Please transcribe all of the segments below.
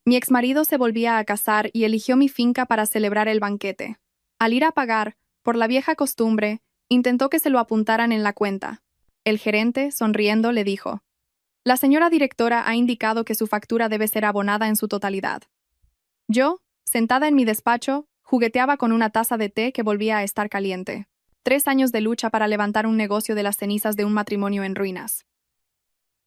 Mi exmarido se volvía a casar y eligió mi finca para celebrar el banquete. Al ir a pagar, por la vieja costumbre, intentó que se lo apuntaran en la cuenta. El gerente, sonriendo, le dijo: «La señora directora ha indicado que su factura debe ser abonada en su totalidad». Yo, sentada en mi despacho, jugueteaba con una taza de té que volvía a estar caliente. 3 años de lucha para levantar un negocio de las cenizas de un matrimonio en ruinas.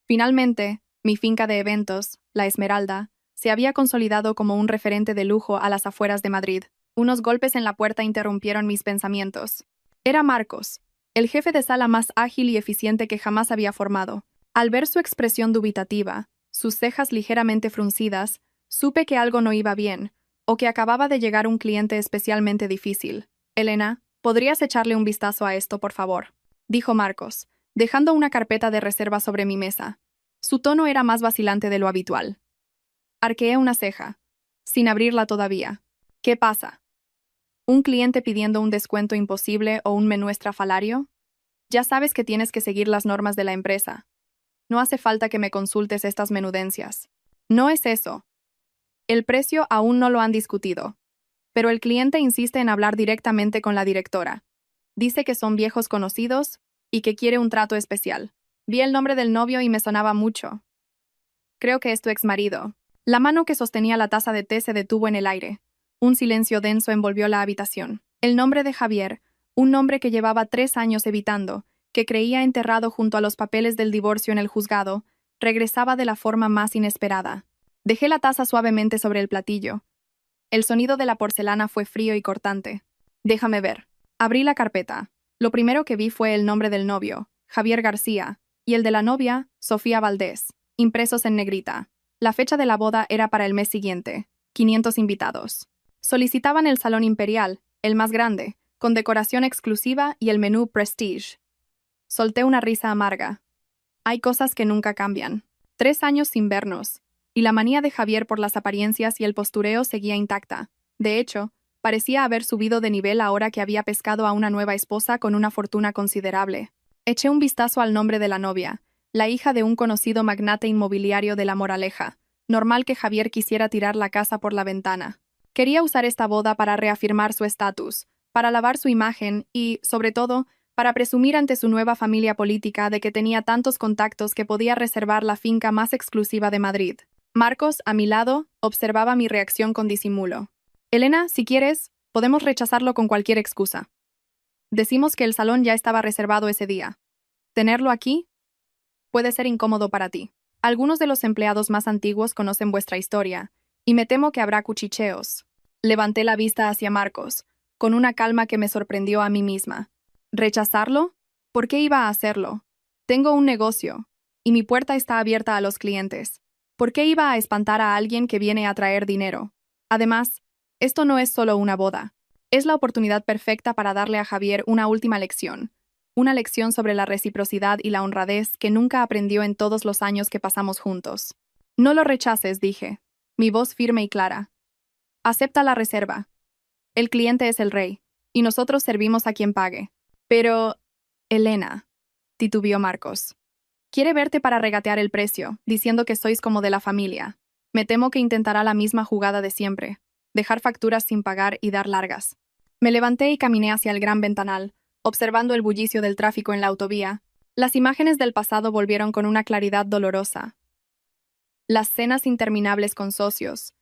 Finalmente, mi finca de eventos, La Esmeralda, se había consolidado como un referente de lujo a las afueras de Madrid. Unos golpes en la puerta interrumpieron mis pensamientos. Era Marcos, el jefe de sala más ágil y eficiente que jamás había formado. Al ver su expresión dubitativa, sus cejas ligeramente fruncidas, supe que algo no iba bien, o que acababa de llegar un cliente especialmente difícil. «Elena, ¿podrías echarle un vistazo a esto, por favor?», dijo Marcos, dejando una carpeta de reserva sobre mi mesa. Su tono era más vacilante de lo habitual. Arqueé una ceja, sin abrirla todavía. «¿Qué pasa? ¿Un cliente pidiendo un descuento imposible o un menú estrafalario? Ya sabes que tienes que seguir las normas de la empresa. No hace falta que me consultes estas menudencias». «No es eso. El precio aún no lo han discutido. Pero el cliente insiste en hablar directamente con la directora. Dice que son viejos conocidos y que quiere un trato especial. Vi el nombre del novio y me sonaba mucho. Creo que es tu exmarido». La mano que sostenía la taza de té se detuvo en el aire. Un silencio denso envolvió la habitación. El nombre de Javier, un nombre que llevaba 3 años evitando, que creía enterrado junto a los papeles del divorcio en el juzgado, regresaba de la forma más inesperada. Dejé la taza suavemente sobre el platillo. El sonido de la porcelana fue frío y cortante. «Déjame ver». Abrí la carpeta. Lo primero que vi fue el nombre del novio, Javier García, y el de la novia, Sofía Valdés, impresos en negrita. La fecha de la boda era para el mes siguiente. 500 invitados. Solicitaban el salón imperial, el más grande, con decoración exclusiva y el menú Prestige. Solté una risa amarga. Hay cosas que nunca cambian. 3 años sin vernos, y la manía de Javier por las apariencias y el postureo seguía intacta. De hecho, parecía haber subido de nivel ahora que había pescado a una nueva esposa con una fortuna considerable. Eché un vistazo al nombre de la novia, la hija de un conocido magnate inmobiliario de La Moraleja. Normal que Javier quisiera tirar la casa por la ventana. Quería usar esta boda para reafirmar su estatus, para lavar su imagen y, sobre todo, para presumir ante su nueva familia política de que tenía tantos contactos que podía reservar la finca más exclusiva de Madrid. Marcos, a mi lado, observaba mi reacción con disimulo. «Elena, si quieres, podemos rechazarlo con cualquier excusa. Decimos que el salón ya estaba reservado ese día. Tenerlo aquí puede ser incómodo para ti. Algunos de los empleados más antiguos conocen vuestra historia, y me temo que habrá cuchicheos». Levanté la vista hacia Marcos, con una calma que me sorprendió a mí misma. ¿Rechazarlo? ¿Por qué iba a hacerlo? Tengo un negocio, y mi puerta está abierta a los clientes. ¿Por qué iba a espantar a alguien que viene a traer dinero? Además, esto no es solo una boda. Es la oportunidad perfecta para darle a Javier una última lección. Una lección sobre la reciprocidad y la honradez que nunca aprendió en todos los años que pasamos juntos. «No lo rechaces», dije, mi voz firme y clara. «Acepta la reserva. El cliente es el rey, y nosotros servimos a quien pague». «Pero, Elena», titubeó Marcos, «quiere verte para regatear el precio, diciendo que sois como de la familia. Me temo que intentará la misma jugada de siempre, dejar facturas sin pagar y dar largas». Me levanté y caminé hacia el gran ventanal, observando el bullicio del tráfico en la autovía. Las imágenes del pasado volvieron con una claridad dolorosa. Las cenas interminables con socios,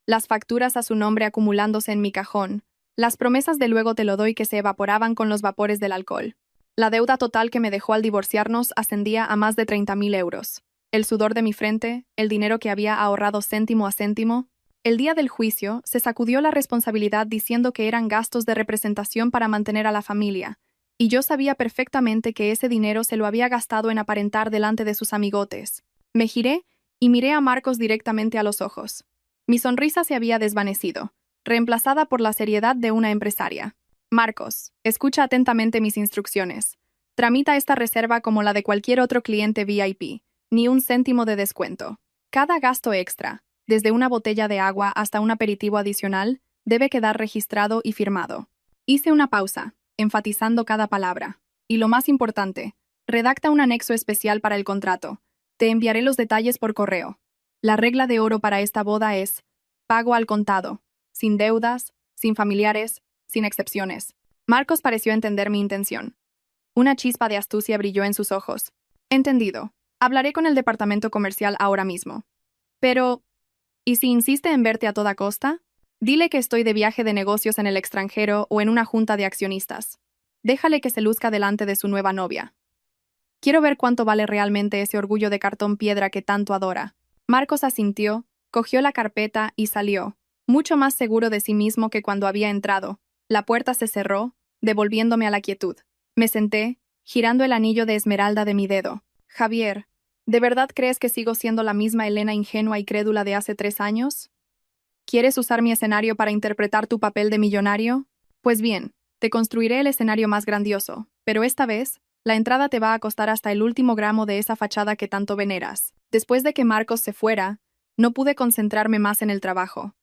las facturas a su nombre acumulándose en mi cajón, las promesas de luego te lo doy que se evaporaban con los vapores del alcohol. La deuda total que me dejó al divorciarnos ascendía a más de 30.000 euros. El sudor de mi frente, el dinero que había ahorrado céntimo a céntimo. El día del juicio, se sacudió la responsabilidad diciendo que eran gastos de representación para mantener a la familia, y yo sabía perfectamente que ese dinero se lo había gastado en aparentar delante de sus amigotes. Me giré y miré a Marcos directamente a los ojos. Mi sonrisa se había desvanecido, reemplazada por la seriedad de una empresaria. «Marcos, escucha atentamente mis instrucciones. Tramita esta reserva como la de cualquier otro cliente VIP, ni un céntimo de descuento. Cada gasto extra, desde una botella de agua hasta un aperitivo adicional, debe quedar registrado y firmado». Hice una pausa, enfatizando cada palabra. «Y lo más importante, redacta un anexo especial para el contrato. Te enviaré los detalles por correo. La regla de oro para esta boda es: Pago al contado. Sin deudas, sin familiares, sin excepciones. Marcos pareció entender mi intención. Una chispa de astucia brilló en sus ojos. Entendido. Hablaré con el departamento comercial ahora mismo. Pero, ¿y si insiste en verte a toda costa? Dile que estoy de viaje de negocios en el extranjero o en una junta de accionistas. Déjale que se luzca delante de su nueva novia. Quiero ver cuánto vale realmente ese orgullo de cartón piedra que tanto adora. Marcos asintió, cogió la carpeta y salió, mucho más seguro de sí mismo que cuando había entrado. La puerta se cerró, devolviéndome a la quietud. Me senté, girando el anillo de esmeralda de mi dedo. Javier, ¿de verdad crees que sigo siendo la misma Elena ingenua y crédula de hace 3 años? ¿Quieres usar mi escenario para interpretar tu papel de millonario? Pues bien, te construiré el escenario más grandioso, pero esta vez, la entrada te va a costar hasta el último gramo de esa fachada que tanto veneras. Después de que Marcos se fuera, no pude concentrarme más en el trabajo.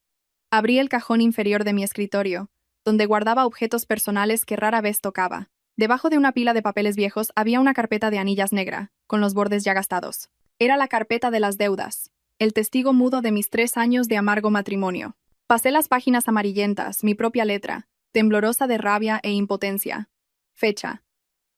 Abrí el cajón inferior de mi escritorio, donde guardaba objetos personales que rara vez tocaba. Debajo de una pila de papeles viejos había una carpeta de anillas negra, con los bordes ya gastados. Era la carpeta de las deudas, el testigo mudo de mis 3 años de amargo matrimonio. Pasé las páginas amarillentas, mi propia letra, temblorosa de rabia e impotencia. Fecha.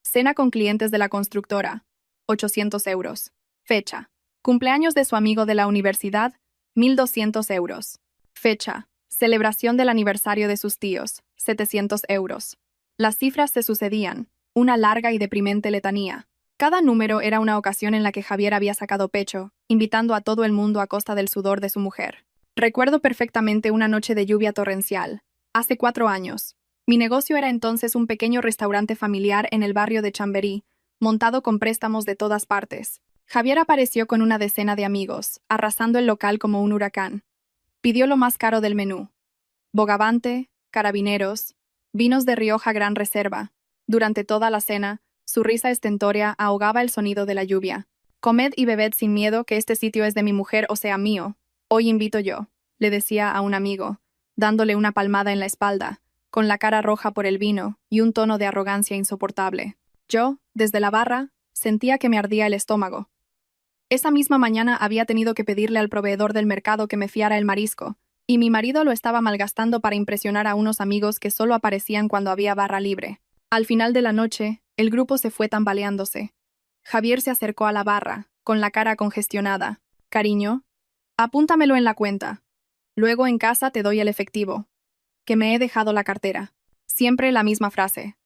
Cena con clientes de la constructora. 800 euros. Fecha. Cumpleaños de su amigo de la universidad. 1.200 euros. Fecha. Celebración del aniversario de sus tíos. 700 euros. Las cifras se sucedían. Una larga y deprimente letanía. Cada número era una ocasión en la que Javier había sacado pecho, invitando a todo el mundo a costa del sudor de su mujer. Recuerdo perfectamente una noche de lluvia torrencial. Hace 4 años. Mi negocio era entonces un pequeño restaurante familiar en el barrio de Chamberí, montado con préstamos de todas partes. Javier apareció con una decena de amigos, arrasando el local como un huracán. Pidió lo más caro del menú. Bogavante, carabineros, vinos de Rioja Gran Reserva. Durante toda la cena, su risa estentórea ahogaba el sonido de la lluvia. Comed y bebed sin miedo, que este sitio es de mi mujer o sea mío. Hoy invito yo, le decía a un amigo, dándole una palmada en la espalda, con la cara roja por el vino y un tono de arrogancia insoportable. Yo, desde la barra, sentía que me ardía el estómago. Esa misma mañana había tenido que pedirle al proveedor del mercado que me fiara el marisco, y mi marido lo estaba malgastando para impresionar a unos amigos que solo aparecían cuando había barra libre. Al final de la noche, el grupo se fue tambaleándose. Javier se acercó a la barra, con la cara congestionada. Cariño, apúntamelo en la cuenta. Luego en casa te doy el efectivo. Que me he dejado la cartera. Siempre la misma frase.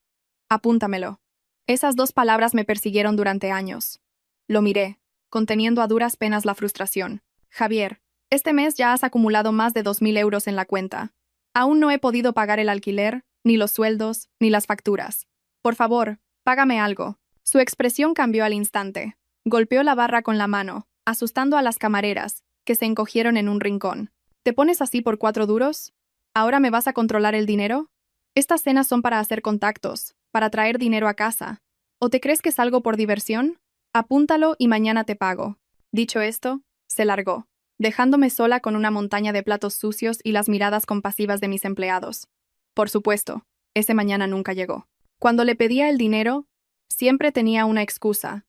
Apúntamelo. Esas 2 palabras me persiguieron durante años. Lo miré, conteniendo a duras penas la frustración. Javier, este mes ya has acumulado más de 2.000 euros en la cuenta. Aún no he podido pagar el alquiler, ni los sueldos, ni las facturas. Por favor, págame algo. Su expresión cambió al instante. Golpeó la barra con la mano, asustando a las camareras, que se encogieron en un rincón. ¿Te pones así por 4 duros? ¿Ahora me vas a controlar el dinero? Estas cenas son para hacer contactos, para traer dinero a casa. ¿O te crees que salgo por diversión? Apúntalo y mañana te pago. Dicho esto, se largó, dejándome sola con una montaña de platos sucios y las miradas compasivas de mis empleados. Por supuesto, ese mañana nunca llegó. Cuando le pedía el dinero, siempre tenía una excusa.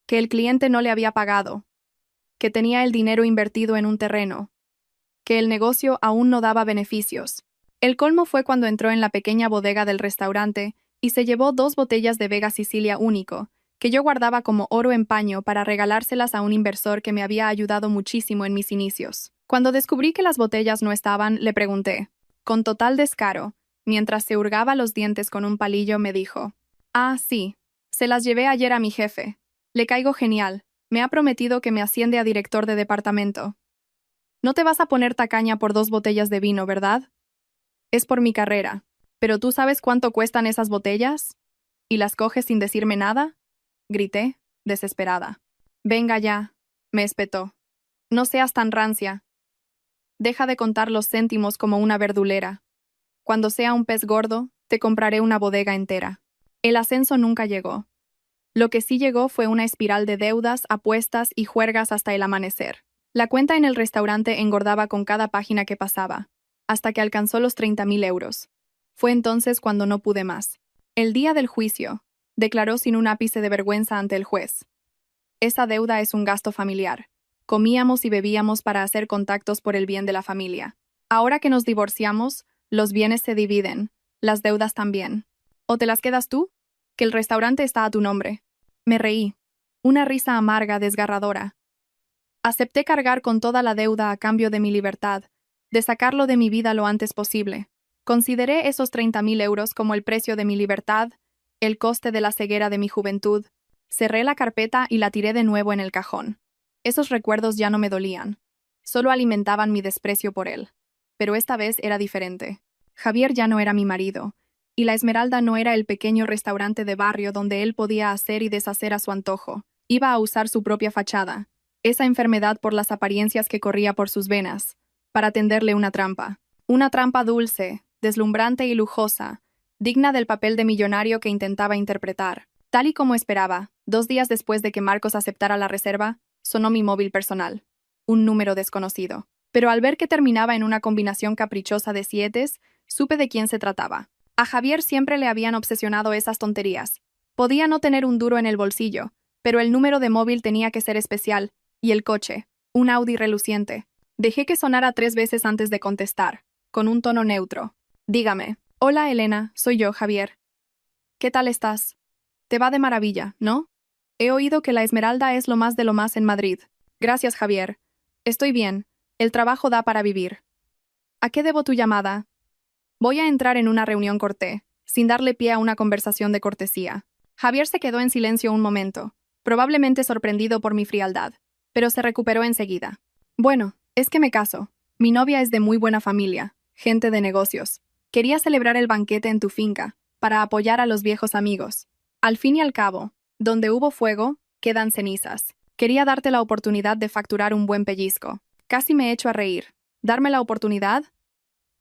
Que el cliente no le había pagado. Que tenía el dinero invertido en un terreno. Que el negocio aún no daba beneficios. El colmo fue cuando entró en la pequeña bodega del restaurante y se llevó 2 botellas de Vega Sicilia único, que yo guardaba como oro en paño para regalárselas a un inversor que me había ayudado muchísimo en mis inicios. Cuando descubrí que las botellas no estaban, le pregunté. Con total descaro, mientras se hurgaba los dientes con un palillo, me dijo: «Ah, sí, se las llevé ayer a mi jefe. Le caigo genial, me ha prometido que me asciende a director de departamento. No te vas a poner tacaña por 2 botellas de vino, ¿verdad? Es por mi carrera. ¿Pero tú sabes cuánto cuestan esas botellas? ¿Y las coges sin decirme nada?», grité, desesperada. «Venga ya», me espetó. «No seas tan rancia. Deja de contar los céntimos como una verdulera. Cuando sea un pez gordo, te compraré una bodega entera». El ascenso nunca llegó. Lo que sí llegó fue una espiral de deudas, apuestas y juergas hasta el amanecer. La cuenta en el restaurante engordaba con cada página que pasaba, hasta que alcanzó los 30.000 euros. Fue entonces cuando no pude más. El día del juicio, declaró sin un ápice de vergüenza ante el juez. «Esa deuda es un gasto familiar. Comíamos y bebíamos para hacer contactos por el bien de la familia. Ahora que nos divorciamos, los bienes se dividen, las deudas también. ¿O te las quedas tú? Que el restaurante está a tu nombre. Me reí. Una risa amarga, desgarradora. Acepté cargar con toda la deuda a cambio de mi libertad, de sacarlo de mi vida lo antes posible. Consideré esos 30.000 euros como el precio de mi libertad, el coste de la ceguera de mi juventud. Cerré la carpeta y la tiré de nuevo en el cajón. Esos recuerdos ya no me dolían. Solo alimentaban mi desprecio por él. Pero esta vez era diferente. Javier ya no era mi marido, y la Esmeralda no era el pequeño restaurante de barrio donde él podía hacer y deshacer a su antojo. Iba a usar su propia fachada, esa enfermedad por las apariencias que corría por sus venas, para tenderle una trampa. Una trampa dulce, deslumbrante y lujosa, digna del papel de millonario que intentaba interpretar. Tal y como esperaba, 2 días después de que Marcos aceptara la reserva, sonó mi móvil personal. Un número desconocido. Pero al ver que terminaba en una combinación caprichosa de 7, supe de quién se trataba. A Javier siempre le habían obsesionado esas tonterías. Podía no tener un duro en el bolsillo, pero el número de móvil tenía que ser especial, y el coche, un Audi reluciente. Dejé que sonara 3 veces antes de contestar, con un tono neutro. Dígame. Hola, Elena, soy yo, Javier. ¿Qué tal estás? Te va de maravilla, ¿no? He oído que la Esmeralda es lo más de lo más en Madrid. Gracias, Javier. Estoy bien. El trabajo da para vivir. ¿A qué debo tu llamada? Voy a entrar en una reunión corté, sin darle pie a una conversación de cortesía. Javier se quedó en silencio un momento, probablemente sorprendido por mi frialdad, pero se recuperó enseguida. Bueno, es que me caso. Mi novia es de muy buena familia, gente de negocios. Quería celebrar el banquete en tu finca, para apoyar a los viejos amigos. Al fin y al cabo, donde hubo fuego, quedan cenizas. Quería darte la oportunidad de facturar un buen pellizco. Casi me echo a reír. ¿Darme la oportunidad?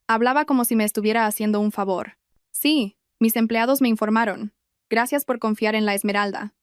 Hablaba como si me estuviera haciendo un favor. Sí, mis empleados me informaron. Gracias por confiar en la Esmeralda.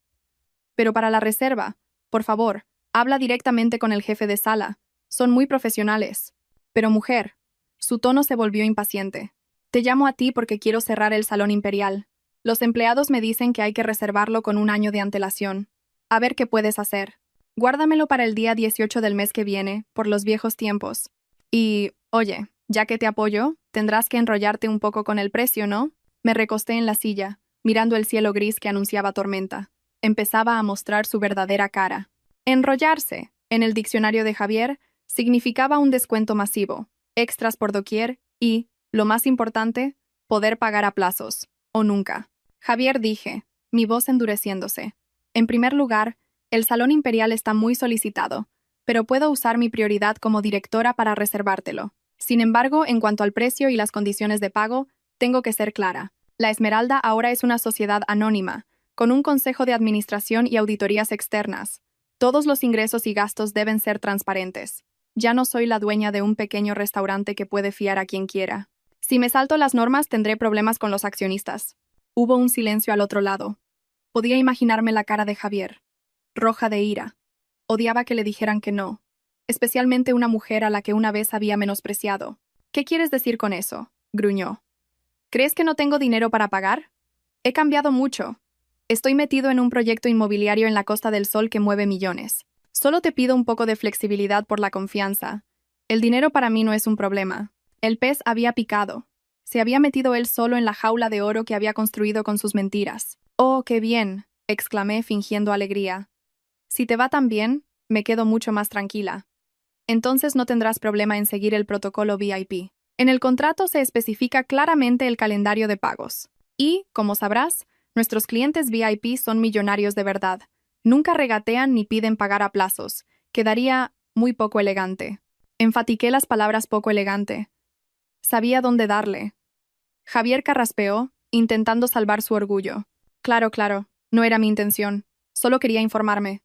Pero para la reserva, por favor, habla directamente con el jefe de sala. Son muy profesionales. Pero mujer, su tono se volvió impaciente. Te llamo a ti porque quiero cerrar el salón imperial. Los empleados me dicen que hay que reservarlo con 1 año de antelación. A ver qué puedes hacer. Guárdamelo para el día 18 del mes que viene, por los viejos tiempos. Y, oye, ya que te apoyo, tendrás que enrollarte un poco con el precio, ¿no? Me recosté en la silla, mirando el cielo gris que anunciaba tormenta. Empezaba a mostrar su verdadera cara. Enrollarse, en el diccionario de Javier, significaba un descuento masivo, extras por doquier y, lo más importante, poder pagar a plazos, o nunca. Javier, dije, mi voz endureciéndose. En primer lugar, el Salón Imperial está muy solicitado, pero puedo usar mi prioridad como directora para reservártelo. Sin embargo, en cuanto al precio y las condiciones de pago, tengo que ser clara. La Esmeralda ahora es una sociedad anónima, con un consejo de administración y auditorías externas. Todos los ingresos y gastos deben ser transparentes. Ya no soy la dueña de un pequeño restaurante que puede fiar a quien quiera. Si me salto las normas, tendré problemas con los accionistas. Hubo un silencio al otro lado. Podía imaginarme la cara de Javier, roja de ira. Odiaba que le dijeran que no, especialmente una mujer a la que una vez había menospreciado. ¿Qué quieres decir con eso?, gruñó. ¿Crees que no tengo dinero para pagar? He cambiado mucho. Estoy metido en un proyecto inmobiliario en la Costa del Sol que mueve millones. Solo te pido un poco de flexibilidad por la confianza. El dinero para mí no es un problema. El pez había picado. Se había metido él solo en la jaula de oro que había construido con sus mentiras. «Oh, qué bien», exclamé fingiendo alegría. «Si te va tan bien, me quedo mucho más tranquila. Entonces no tendrás problema en seguir el protocolo VIP. En el contrato se especifica claramente el calendario de pagos. Y, como sabrás, nuestros clientes VIP son millonarios de verdad. Nunca regatean ni piden pagar a plazos. Quedaría muy poco elegante». Enfatiqué las palabras poco elegante. Sabía dónde darle. Javier carraspeó, intentando salvar su orgullo. Claro, no era mi intención. Solo quería informarme.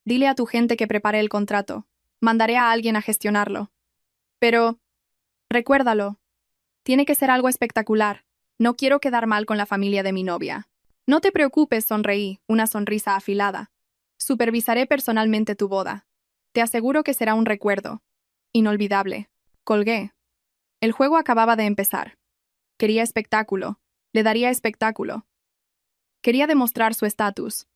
Dile a tu gente que prepare el contrato. Mandaré a alguien a gestionarlo. Pero, recuérdalo, tiene que ser algo espectacular. No quiero quedar mal con la familia de mi novia. No te preocupes, sonreí, una sonrisa afilada. Supervisaré personalmente tu boda. Te aseguro que será un recuerdo. Inolvidable. Colgué. El juego acababa de empezar. Quería espectáculo. Le daría espectáculo. Quería demostrar su estatus.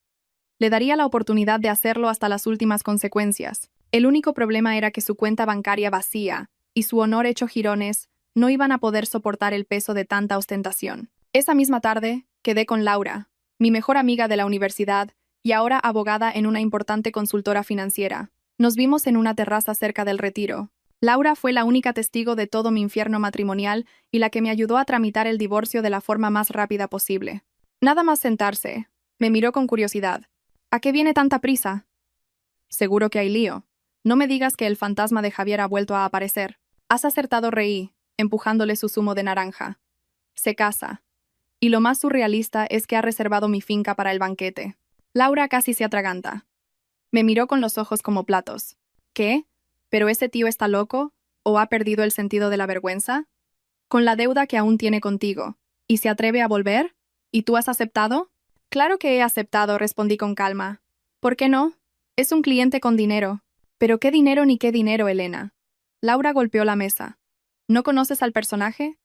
Le daría la oportunidad de hacerlo hasta las últimas consecuencias. El único problema era que su cuenta bancaria vacía y su honor hecho jirones no iban a poder soportar el peso de tanta ostentación. Esa misma tarde, quedé con Laura, mi mejor amiga de la universidad y ahora abogada en una importante consultora financiera. Nos vimos en una terraza cerca del Retiro. Laura fue la única testigo de todo mi infierno matrimonial y la que me ayudó a tramitar el divorcio de la forma más rápida posible. Nada más sentarse, me miró con curiosidad. ¿A qué viene tanta prisa? Seguro que hay lío. No me digas que el fantasma de Javier ha vuelto a aparecer. Has acertado, reí, empujándole su zumo de naranja. Se casa. Y lo más surrealista es que ha reservado mi finca para el banquete. Laura casi se atraganta. Me miró con los ojos como platos. ¿Qué? ¿Pero ese tío está loco? ¿O ha perdido el sentido de la vergüenza? Con la deuda que aún tiene contigo. ¿Y se atreve a volver? ¿Y tú has aceptado? Claro que he aceptado, respondí con calma. ¿Por qué no? Es un cliente con dinero. ¿Pero qué dinero ni qué dinero, Elena? Laura golpeó la mesa. ¿No conoces al personaje?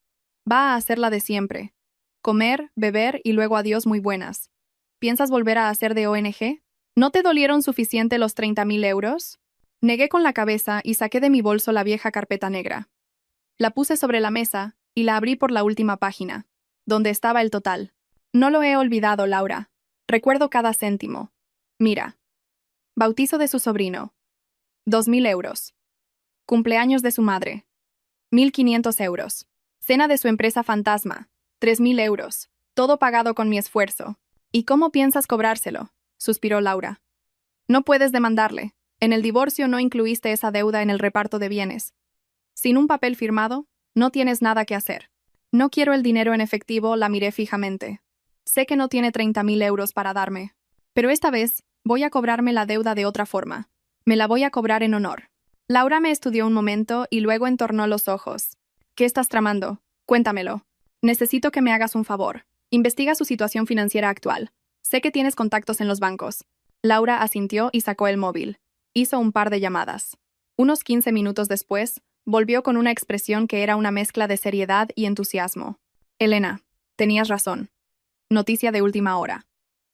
Va a hacer la de siempre. Comer, beber y luego adiós muy buenas. ¿Piensas volver a hacer de ONG? ¿No te dolieron suficiente los 30.000 euros? Negué con la cabeza y saqué de mi bolso la vieja carpeta negra. La puse sobre la mesa y la abrí por la última página, donde estaba el total. No lo he olvidado, Laura. Recuerdo cada céntimo. Mira. Bautizo de su sobrino. 2.000 euros. Cumpleaños de su madre. 1.500 euros. Cena de su empresa fantasma. 3.000 euros. Todo pagado con mi esfuerzo. ¿Y cómo piensas cobrárselo? Suspiró Laura. No puedes demandarle. En el divorcio no incluiste esa deuda en el reparto de bienes. Sin un papel firmado, no tienes nada que hacer. No quiero el dinero en efectivo, la miré fijamente. Sé que no tiene 30.000 euros para darme. Pero esta vez, voy a cobrarme la deuda de otra forma. Me la voy a cobrar en honor. Laura me estudió un momento y luego entornó los ojos. ¿Qué estás tramando? Cuéntamelo. Necesito que me hagas un favor. Investiga su situación financiera actual. Sé que tienes contactos en los bancos. Laura asintió y sacó el móvil. Hizo un par de llamadas. Unos 15 minutos después, volvió con una expresión que era una mezcla de seriedad y entusiasmo. Elena, tenías razón. Noticia de última hora.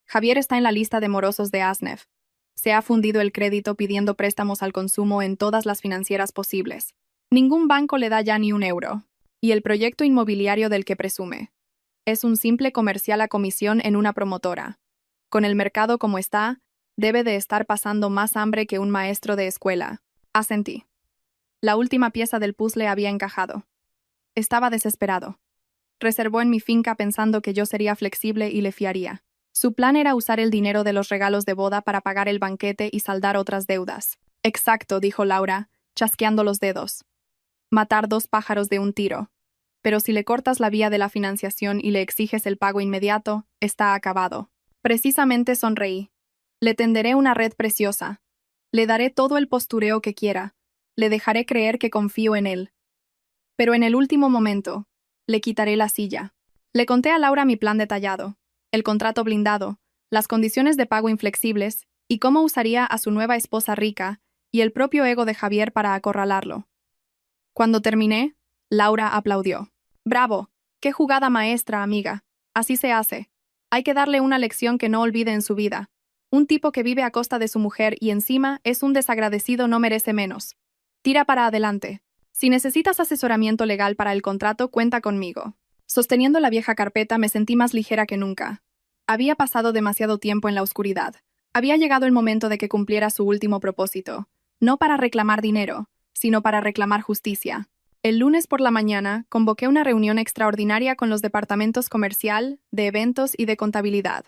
Javier está en la lista de morosos de ASNEF. Se ha fundido el crédito pidiendo préstamos al consumo en todas las financieras posibles. Ningún banco le da ya ni un euro. Y el proyecto inmobiliario del que presume. Es un simple comercial a comisión en una promotora. Con el mercado como está, debe de estar pasando más hambre que un maestro de escuela. Asentí. La última pieza del puzzle había encajado. Estaba desesperado. Reservó en mi finca pensando que yo sería flexible y le fiaría. Su plan era usar el dinero de los regalos de boda para pagar el banquete y saldar otras deudas. Exacto, dijo Laura, chasqueando los dedos. Matar 2 pájaros de un tiro. Pero si le cortas la vía de la financiación y le exiges el pago inmediato, está acabado. Precisamente sonreí. Le tenderé una red preciosa. Le daré todo el postureo que quiera. Le dejaré creer que confío en él. Pero en el último momento, le quitaré la silla. Le conté a Laura mi plan detallado, el contrato blindado, las condiciones de pago inflexibles y cómo usaría a su nueva esposa rica y el propio ego de Javier para acorralarlo. Cuando terminé, Laura aplaudió. ¡Bravo! ¡Qué jugada maestra, amiga! Así se hace. Hay que darle una lección que no olvide en su vida. Un tipo que vive a costa de su mujer y encima es un desagradecido no merece menos. Tira para adelante. Si necesitas asesoramiento legal para el contrato, cuenta conmigo. Sosteniendo la vieja carpeta me sentí más ligera que nunca. Había pasado demasiado tiempo en la oscuridad. Había llegado el momento de que cumpliera su último propósito. No para reclamar dinero, sino para reclamar justicia. El lunes por la mañana, convoqué una reunión extraordinaria con los departamentos comercial, de eventos y de contabilidad.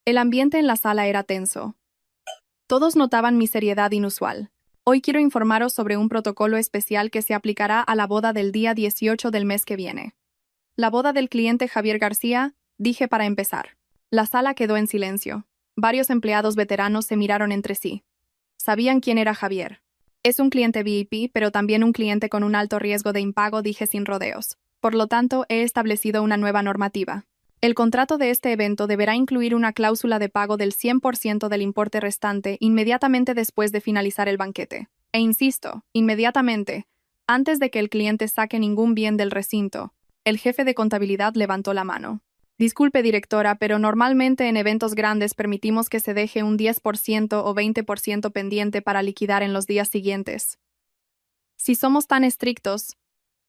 El ambiente en la sala era tenso. Todos notaban mi seriedad inusual. Hoy quiero informaros sobre un protocolo especial que se aplicará a la boda del día 18 del mes que viene. La boda del cliente Javier García, dije para empezar. La sala quedó en silencio. Varios empleados veteranos se miraron entre sí. Sabían quién era Javier. Es un cliente VIP, pero también un cliente con un alto riesgo de impago, dije sin rodeos. Por lo tanto, he establecido una nueva normativa. El contrato de este evento deberá incluir una cláusula de pago del 100% del importe restante inmediatamente después de finalizar el banquete. E insisto, inmediatamente, antes de que el cliente saque ningún bien del recinto. El jefe de contabilidad levantó la mano. Disculpe, directora, pero normalmente en eventos grandes permitimos que se deje un 10% o 20% pendiente para liquidar en los días siguientes. Si somos tan estrictos,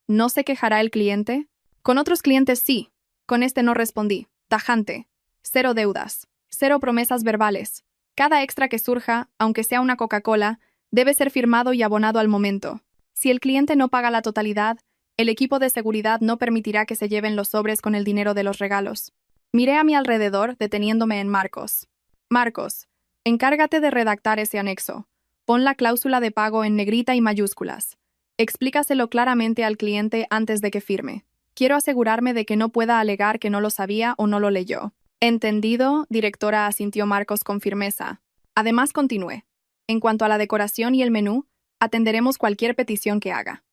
¿no se quejará el cliente? Con otros clientes sí. Con este no respondí. Tajante. Cero deudas. Cero promesas verbales. Cada extra que surja, aunque sea una Coca-Cola, debe ser firmado y abonado al momento. Si el cliente no paga la totalidad, el equipo de seguridad no permitirá que se lleven los sobres con el dinero de los regalos. Miré a mi alrededor, deteniéndome en Marcos. Marcos, encárgate de redactar ese anexo. Pon la cláusula de pago en negrita y mayúsculas. Explícaselo claramente al cliente antes de que firme. Quiero asegurarme de que no pueda alegar que no lo sabía o no lo leyó. Entendido, directora, asintió Marcos con firmeza. Además, continué. En cuanto a la decoración y el menú, atenderemos cualquier petición que haga.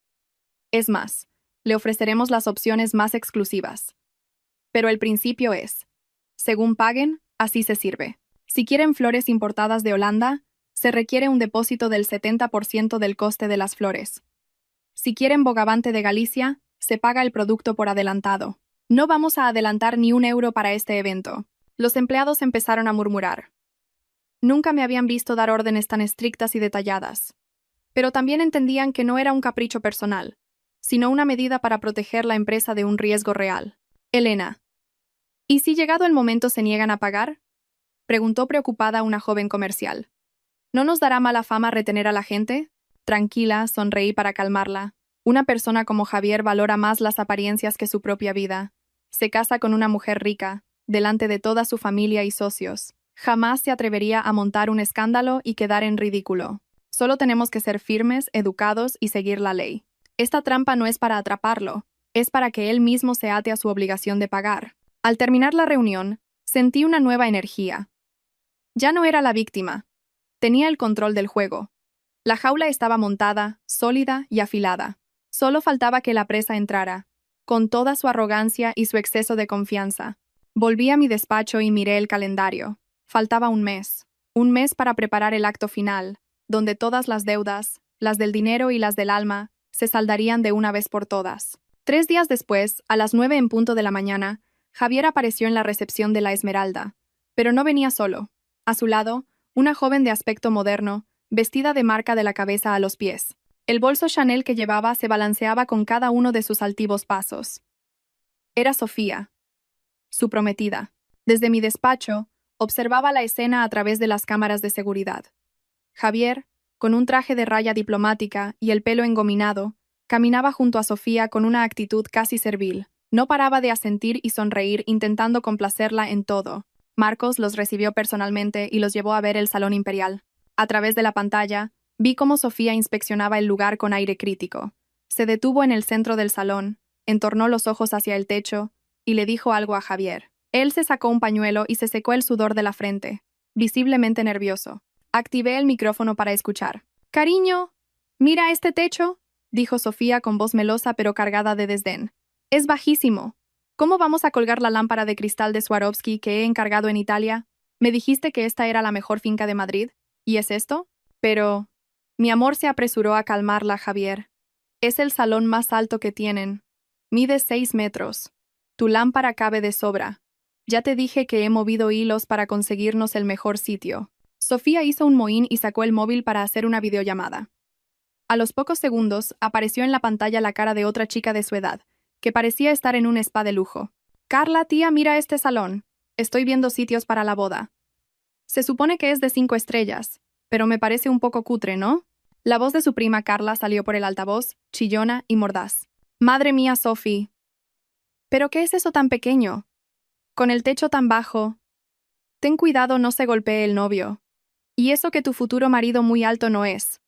Es más, le ofreceremos las opciones más exclusivas. Pero el principio es, según paguen, así se sirve. Si quieren flores importadas de Holanda, se requiere un depósito del 70% del coste de las flores. Si quieren bogavante de Galicia, se paga el producto por adelantado. No vamos a adelantar ni €1 para este evento. Los empleados empezaron a murmurar. Nunca me habían visto dar órdenes tan estrictas y detalladas. Pero también entendían que no era un capricho personal, sino una medida para proteger la empresa de un riesgo real. Elena. ¿Y si llegado el momento se niegan a pagar? Preguntó preocupada una joven comercial. ¿No nos dará mala fama retener a la gente? Tranquila, sonreí para calmarla. Una persona como Javier valora más las apariencias que su propia vida. Se casa con una mujer rica, delante de toda su familia y socios. Jamás se atrevería a montar un escándalo y quedar en ridículo. Solo tenemos que ser firmes, educados y seguir la ley. Esta trampa no es para atraparlo, es para que él mismo se ate a su obligación de pagar. Al terminar la reunión, sentí una nueva energía. Ya no era la víctima. Tenía el control del juego. La jaula estaba montada, sólida y afilada. Solo faltaba que la presa entrara, con toda su arrogancia y su exceso de confianza. Volví a mi despacho y miré el calendario. Faltaba un mes para preparar el acto final, donde todas las deudas, las del dinero y las del alma, se saldarían de una vez por todas. 3 días después, a las 9 en punto de la mañana, Javier apareció en la recepción de la Esmeralda. Pero no venía solo. A su lado, una joven de aspecto moderno, vestida de marca de la cabeza a los pies. El bolso Chanel que llevaba se balanceaba con cada uno de sus altivos pasos. Era Sofía, su prometida. Desde mi despacho, observaba la escena a través de las cámaras de seguridad. Javier, con un traje de raya diplomática y el pelo engominado, caminaba junto a Sofía con una actitud casi servil. No paraba de asentir y sonreír intentando complacerla en todo. Marcos los recibió personalmente y los llevó a ver el salón imperial. A través de la pantalla, vi cómo Sofía inspeccionaba el lugar con aire crítico. Se detuvo en el centro del salón, entornó los ojos hacia el techo y le dijo algo a Javier. Él se sacó un pañuelo y se secó el sudor de la frente, visiblemente nervioso. Activé el micrófono para escuchar. «Cariño, mira este techo», dijo Sofía con voz melosa pero cargada de desdén. «Es bajísimo. ¿Cómo vamos a colgar la lámpara de cristal de Swarovski que he encargado en Italia? Me dijiste que esta era la mejor finca de Madrid. ¿Y es esto? Pero...» Mi amor se apresuró a calmarla, Javier. «Es el salón más alto que tienen. Mide 6 metros. Tu lámpara cabe de sobra. Ya te dije que he movido hilos para conseguirnos el mejor sitio». Sofía hizo un mohín y sacó el móvil para hacer una videollamada. A los pocos segundos, apareció en la pantalla la cara de otra chica de su edad, que parecía estar en un spa de lujo. «Carla, tía, mira este salón. Estoy viendo sitios para la boda. Se supone que es de 5 estrellas, pero me parece un poco cutre, ¿no?» La voz de su prima Carla salió por el altavoz, chillona y mordaz. «Madre mía, Sophie. ¿Pero qué es eso tan pequeño? Con el techo tan bajo. Ten cuidado, no se golpee el novio. Y eso que tu futuro marido muy alto no es.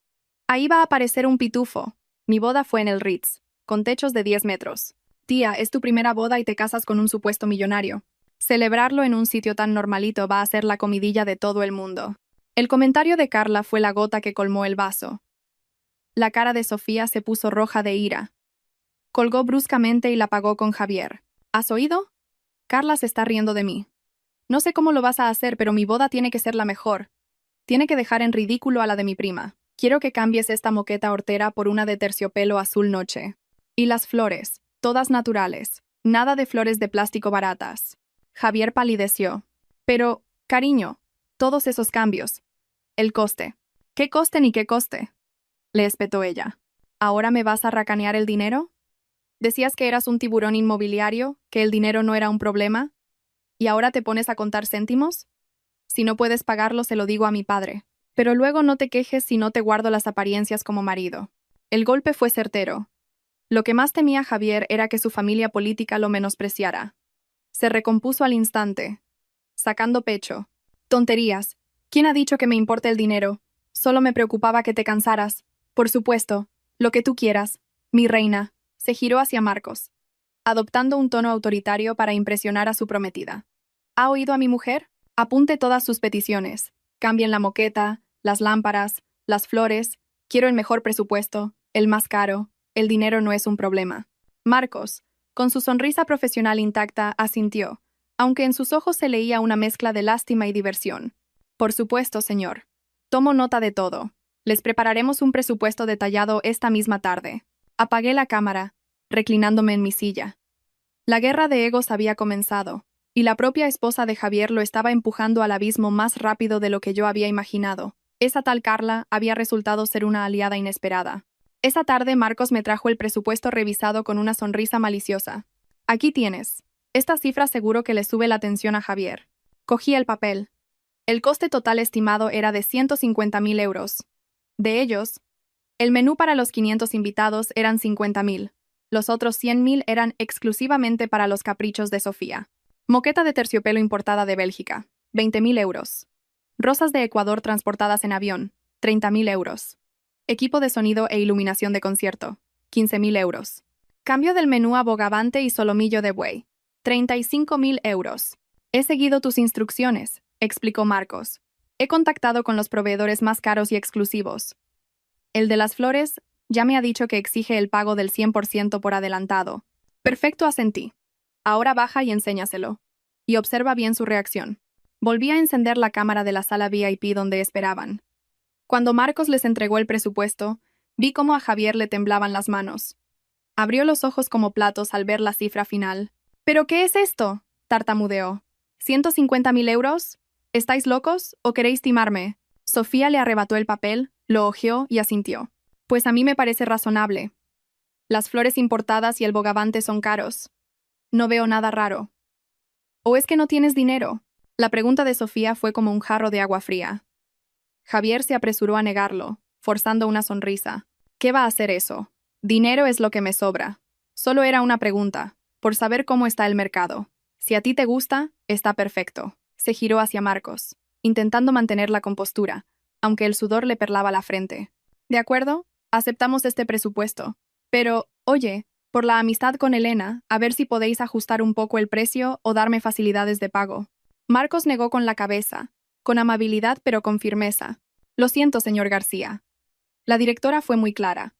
Ahí va a aparecer un pitufo». Mi boda fue en el Ritz, con techos de 10 metros. «Tía, es tu primera boda y te casas con un supuesto millonario. Celebrarlo en un sitio tan normalito va a ser la comidilla de todo el mundo». El comentario de Carla fue la gota que colmó el vaso. La cara de Sofía se puso roja de ira. Colgó bruscamente y la apagó con Javier. «¿Has oído? Carla se está riendo de mí. No sé cómo lo vas a hacer, pero mi boda tiene que ser la mejor. Tiene que dejar en ridículo a la de mi prima. Quiero que cambies esta moqueta hortera por una de terciopelo azul noche. Y las flores, todas naturales. Nada de flores de plástico baratas. Javier palideció. Pero, cariño, todos esos cambios. El coste. ¿Qué coste ni qué coste? Le espetó ella. ¿Ahora me vas a racanear el dinero? Decías que eras un tiburón inmobiliario, que el dinero no era un problema, ¿y ahora te pones a contar céntimos? Si no puedes pagarlo, se lo digo a mi padre. Pero luego no te quejes si no te guardo las apariencias como marido. El golpe fue certero. Lo que más temía Javier era que su familia política lo menospreciara. Se recompuso al instante, sacando pecho. Tonterías. ¿Quién ha dicho que me importe el dinero? Solo me preocupaba que te cansaras. Por supuesto, lo que tú quieras. Mi reina. Se giró hacia Marcos, adoptando un tono autoritario para impresionar a su prometida. ¿Ha oído a mi mujer? Apunte todas sus peticiones. Cambien la moqueta, las lámparas, las flores. Quiero el mejor presupuesto, el más caro. El dinero no es un problema. Marcos, con su sonrisa profesional intacta, asintió, aunque en sus ojos se leía una mezcla de lástima y diversión. Por supuesto, señor. Tomo nota de todo. Les prepararemos un presupuesto detallado esta misma tarde. Apagué la cámara, reclinándome en mi silla. La guerra de egos había comenzado, y la propia esposa de Javier lo estaba empujando al abismo más rápido de lo que yo había imaginado. Esa tal Carla había resultado ser una aliada inesperada. Esa tarde Marcos me trajo el presupuesto revisado con una sonrisa maliciosa. Aquí tienes. Esta cifra seguro que le sube la atención a Javier. Cogí el papel. El coste total estimado era de 150.000 euros. De ellos, el menú para los 500 invitados eran 50.000. Los otros 100.000 eran exclusivamente para los caprichos de Sofía. Moqueta de terciopelo importada de Bélgica, 20.000 euros. Rosas de Ecuador transportadas en avión, 30.000 euros. Equipo de sonido e iluminación de concierto, 15.000 euros. Cambio del menú a bogavante y solomillo de buey, 35.000 euros. He seguido tus instrucciones, explicó Marcos. He contactado con los proveedores más caros y exclusivos. El de las flores ya me ha dicho que exige el pago del 100% por adelantado. Perfecto, asentí. Ahora baja y enséñaselo. Y observa bien su reacción. Volví a encender la cámara de la sala VIP donde esperaban. Cuando Marcos les entregó el presupuesto, vi cómo a Javier le temblaban las manos. Abrió los ojos como platos al ver la cifra final. ¿Pero qué es esto?, tartamudeó. ¿150.000 euros? ¿Estáis locos o queréis timarme? Sofía le arrebató el papel, lo hojeó y asintió. Pues a mí me parece razonable. Las flores importadas y el bogavante son caros. No veo nada raro. ¿O es que no tienes dinero? La pregunta de Sofía fue como un jarro de agua fría. Javier se apresuró a negarlo, forzando una sonrisa. ¿Qué va a hacer eso? Dinero es lo que me sobra. Solo era una pregunta, por saber cómo está el mercado. Si a ti te gusta, está perfecto. Se giró hacia Marcos, intentando mantener la compostura, aunque el sudor le perlaba la frente. ¿De acuerdo? Aceptamos este presupuesto. Pero, oye, por la amistad con Elena, a ver si podéis ajustar un poco el precio o darme facilidades de pago. Marcos negó con la cabeza, con amabilidad pero con firmeza. Lo siento, señor García. La directora fue muy clara.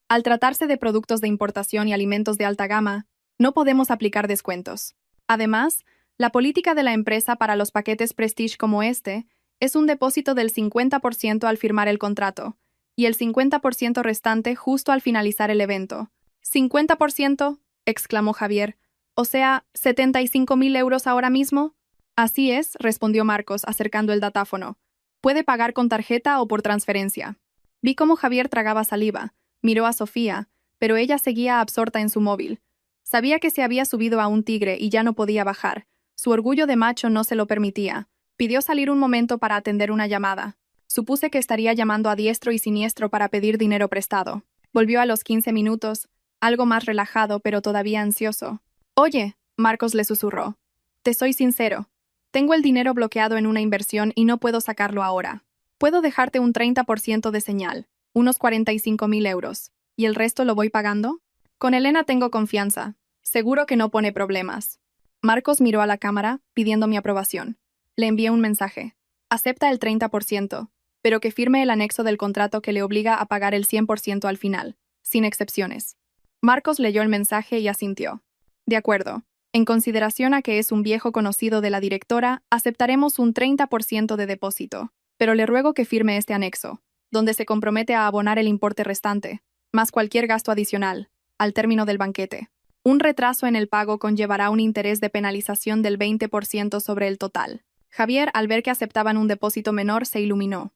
Al tratarse de productos de importación y alimentos de alta gama, no podemos aplicar descuentos. Además, la política de la empresa para los paquetes Prestige como este es un depósito del 50% al firmar el contrato, y el 50% restante justo al finalizar el evento. ¿50%? Exclamó Javier. O sea, 75.000 euros ahora mismo. Así es, respondió Marcos, acercando el datáfono. Puede pagar con tarjeta o por transferencia. Vi cómo Javier tragaba saliva, miró a Sofía, pero ella seguía absorta en su móvil. Sabía que se había subido a un tigre y ya no podía bajar. Su orgullo de macho no se lo permitía. Pidió salir un momento para atender una llamada. Supuse que estaría llamando a diestro y siniestro para pedir dinero prestado. Volvió a los 15 minutos, algo más relajado pero todavía ansioso. Oye, Marcos le susurró. Te soy sincero. Tengo el dinero bloqueado en una inversión y no puedo sacarlo ahora. Puedo dejarte un 30% de señal, unos 45.000 euros. ¿Y el resto lo voy pagando? Con Elena tengo confianza. Seguro que no pone problemas. Marcos miró a la cámara, pidiendo mi aprobación. Le envié un mensaje. Acepta el 30%, pero que firme el anexo del contrato que le obliga a pagar el 100% al final, sin excepciones. Marcos leyó el mensaje y asintió. De acuerdo. En consideración a que es un viejo conocido de la directora, aceptaremos un 30% de depósito, pero le ruego que firme este anexo, donde se compromete a abonar el importe restante, más cualquier gasto adicional, al término del banquete. Un retraso en el pago conllevará un interés de penalización del 20% sobre el total. Javier, al ver que aceptaban un depósito menor, se iluminó.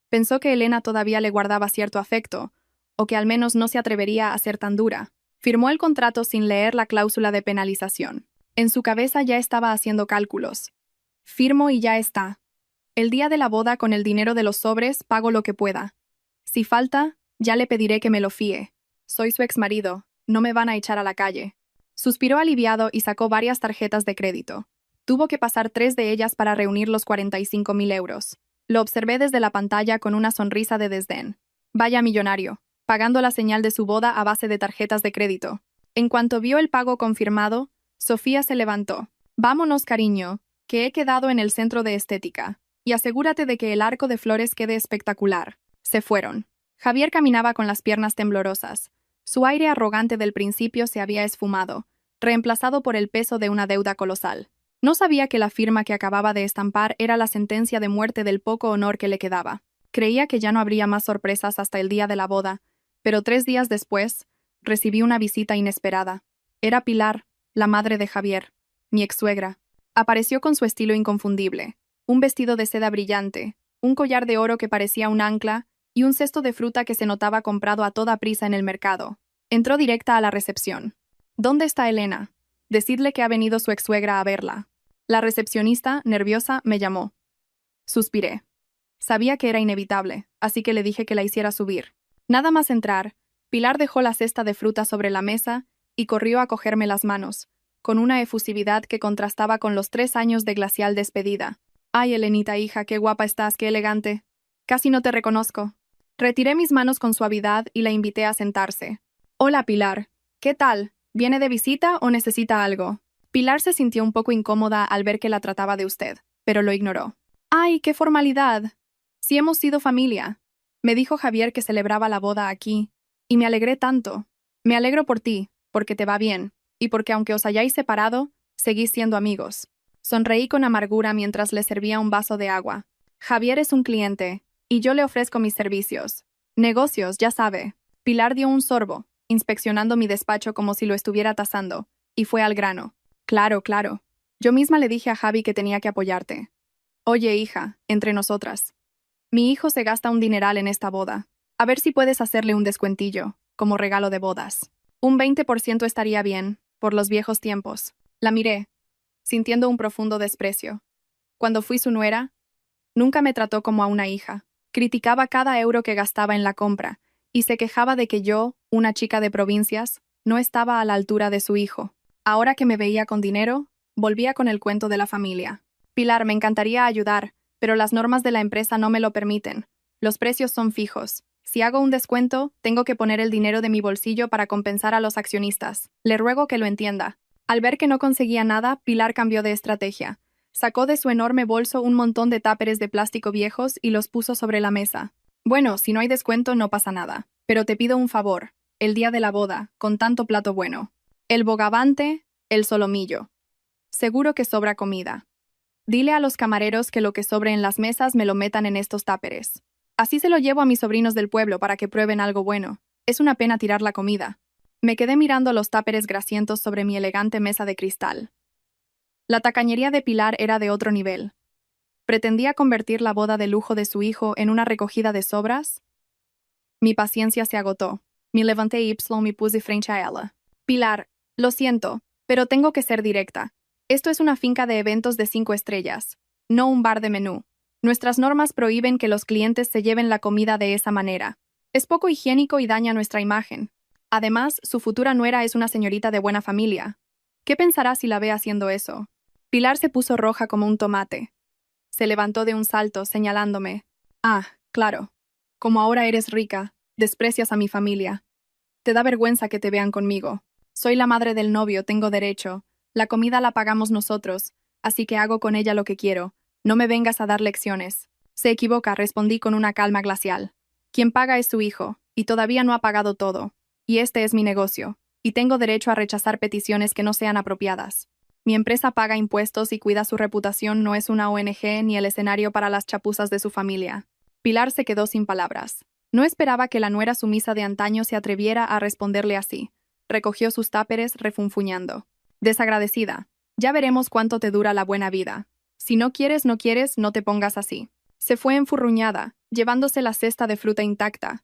Pensó que Elena todavía le guardaba cierto afecto, o que al menos no se atrevería a ser tan dura. Firmó el contrato sin leer la cláusula de penalización. En su cabeza ya estaba haciendo cálculos. Firmo y ya está. El día de la boda, con el dinero de los sobres, pago lo que pueda. Si falta, ya le pediré que me lo fíe. Soy su exmarido, no me van a echar a la calle. Suspiró aliviado y sacó varias tarjetas de crédito. Tuvo que pasar 3 de ellas para reunir los 45.000 euros. Lo observé desde la pantalla con una sonrisa de desdén. Vaya millonario, pagando la señal de su boda a base de tarjetas de crédito. En cuanto vio el pago confirmado, Sofía se levantó. Vámonos, cariño, que he quedado en el centro de estética. Y asegúrate de que el arco de flores quede espectacular. Se fueron. Javier caminaba con las piernas temblorosas. Su aire arrogante del principio se había esfumado, reemplazado por el peso de una deuda colosal. No sabía que la firma que acababa de estampar era la sentencia de muerte del poco honor que le quedaba. Creía que ya no habría más sorpresas hasta el día de la boda, pero 3 días después, recibí una visita inesperada. Era Pilar, la madre de Javier, mi ex-suegra. Apareció con su estilo inconfundible, un vestido de seda brillante, un collar de oro que parecía un ancla y un cesto de fruta que se notaba comprado a toda prisa en el mercado. Entró directa a la recepción. ¿Dónde está Elena? Decidle que ha venido su ex-suegra a verla. La recepcionista, nerviosa, me llamó. Suspiré. Sabía que era inevitable, así que le dije que la hiciera subir. Nada más entrar, Pilar dejó la cesta de fruta sobre la mesa y corrió a cogerme las manos, con una efusividad que contrastaba con los 3 años de glacial despedida. «Ay, Elenita, hija, qué guapa estás, qué elegante. Casi no te reconozco». Retiré mis manos con suavidad y la invité a sentarse. «Hola, Pilar. ¿Qué tal? ¿Viene de visita o necesita algo?» Pilar se sintió un poco incómoda al ver que la trataba de usted, pero lo ignoró. «Ay, qué formalidad. Si hemos sido familia». Me dijo Javier que celebraba la boda aquí, y me alegré tanto. Me alegro por ti, porque te va bien, y porque aunque os hayáis separado, seguís siendo amigos. Sonreí con amargura mientras le servía un vaso de agua. Javier es un cliente, y yo le ofrezco mis servicios. Negocios, ya sabe. Pilar dio un sorbo, inspeccionando mi despacho como si lo estuviera tasando, y fue al grano. Claro, claro. Yo misma le dije a Javi que tenía que apoyarte. Oye, hija, entre nosotras. Mi hijo se gasta un dineral en esta boda. A ver si puedes hacerle un descuentillo, como regalo de bodas. Un 20% estaría bien, por los viejos tiempos. La miré, sintiendo un profundo desprecio. Cuando fui su nuera, nunca me trató como a una hija. Criticaba cada euro que gastaba en la compra, y se quejaba de que yo, una chica de provincias, no estaba a la altura de su hijo. Ahora que me veía con dinero, volvía con el cuento de la familia. Pilar, me encantaría ayudar, pero las normas de la empresa no me lo permiten. Los precios son fijos. Si hago un descuento, tengo que poner el dinero de mi bolsillo para compensar a los accionistas. Le ruego que lo entienda. Al ver que no conseguía nada, Pilar cambió de estrategia. Sacó de su enorme bolso un montón de táperes de plástico viejos y los puso sobre la mesa. Bueno, si no hay descuento no pasa nada. Pero te pido un favor. El día de la boda, con tanto plato bueno. El bogavante, el solomillo. Seguro que sobra comida. Dile a los camareros que lo que sobre en las mesas me lo metan en estos táperes. Así se lo llevo a mis sobrinos del pueblo para que prueben algo bueno. Es una pena tirar la comida. Me quedé mirando los táperes grasientos sobre mi elegante mesa de cristal. La tacañería de Pilar era de otro nivel. ¿Pretendía convertir la boda de lujo de su hijo en una recogida de sobras? Mi paciencia se agotó. Me levanté y me puse frente a ella. Pilar, lo siento, pero tengo que ser directa. Esto es una finca de eventos de 5 estrellas, no un bar de menú. Nuestras normas prohíben que los clientes se lleven la comida de esa manera. Es poco higiénico y daña nuestra imagen. Además, su futura nuera es una señorita de buena familia. ¿Qué pensará si la ve haciendo eso? Pilar se puso roja como un tomate. Se levantó de un salto, señalándome. Ah, claro. Como ahora eres rica, desprecias a mi familia. Te da vergüenza que te vean conmigo. Soy la madre del novio, tengo derecho. La comida la pagamos nosotros, así que hago con ella lo que quiero. No me vengas a dar lecciones. Se equivoca, respondí con una calma glacial. Quien paga es su hijo, y todavía no ha pagado todo. Y este es mi negocio, y tengo derecho a rechazar peticiones que no sean apropiadas. Mi empresa paga impuestos y cuida su reputación, no es una ONG ni el escenario para las chapuzas de su familia. Pilar se quedó sin palabras. No esperaba que la nuera sumisa de antaño se atreviera a responderle así. recogió sus táperes refunfuñando. Desagradecida. Ya veremos cuánto te dura la buena vida. Si no quieres, no quieres, no te pongas así. Se fue enfurruñada, llevándose la cesta de fruta intacta.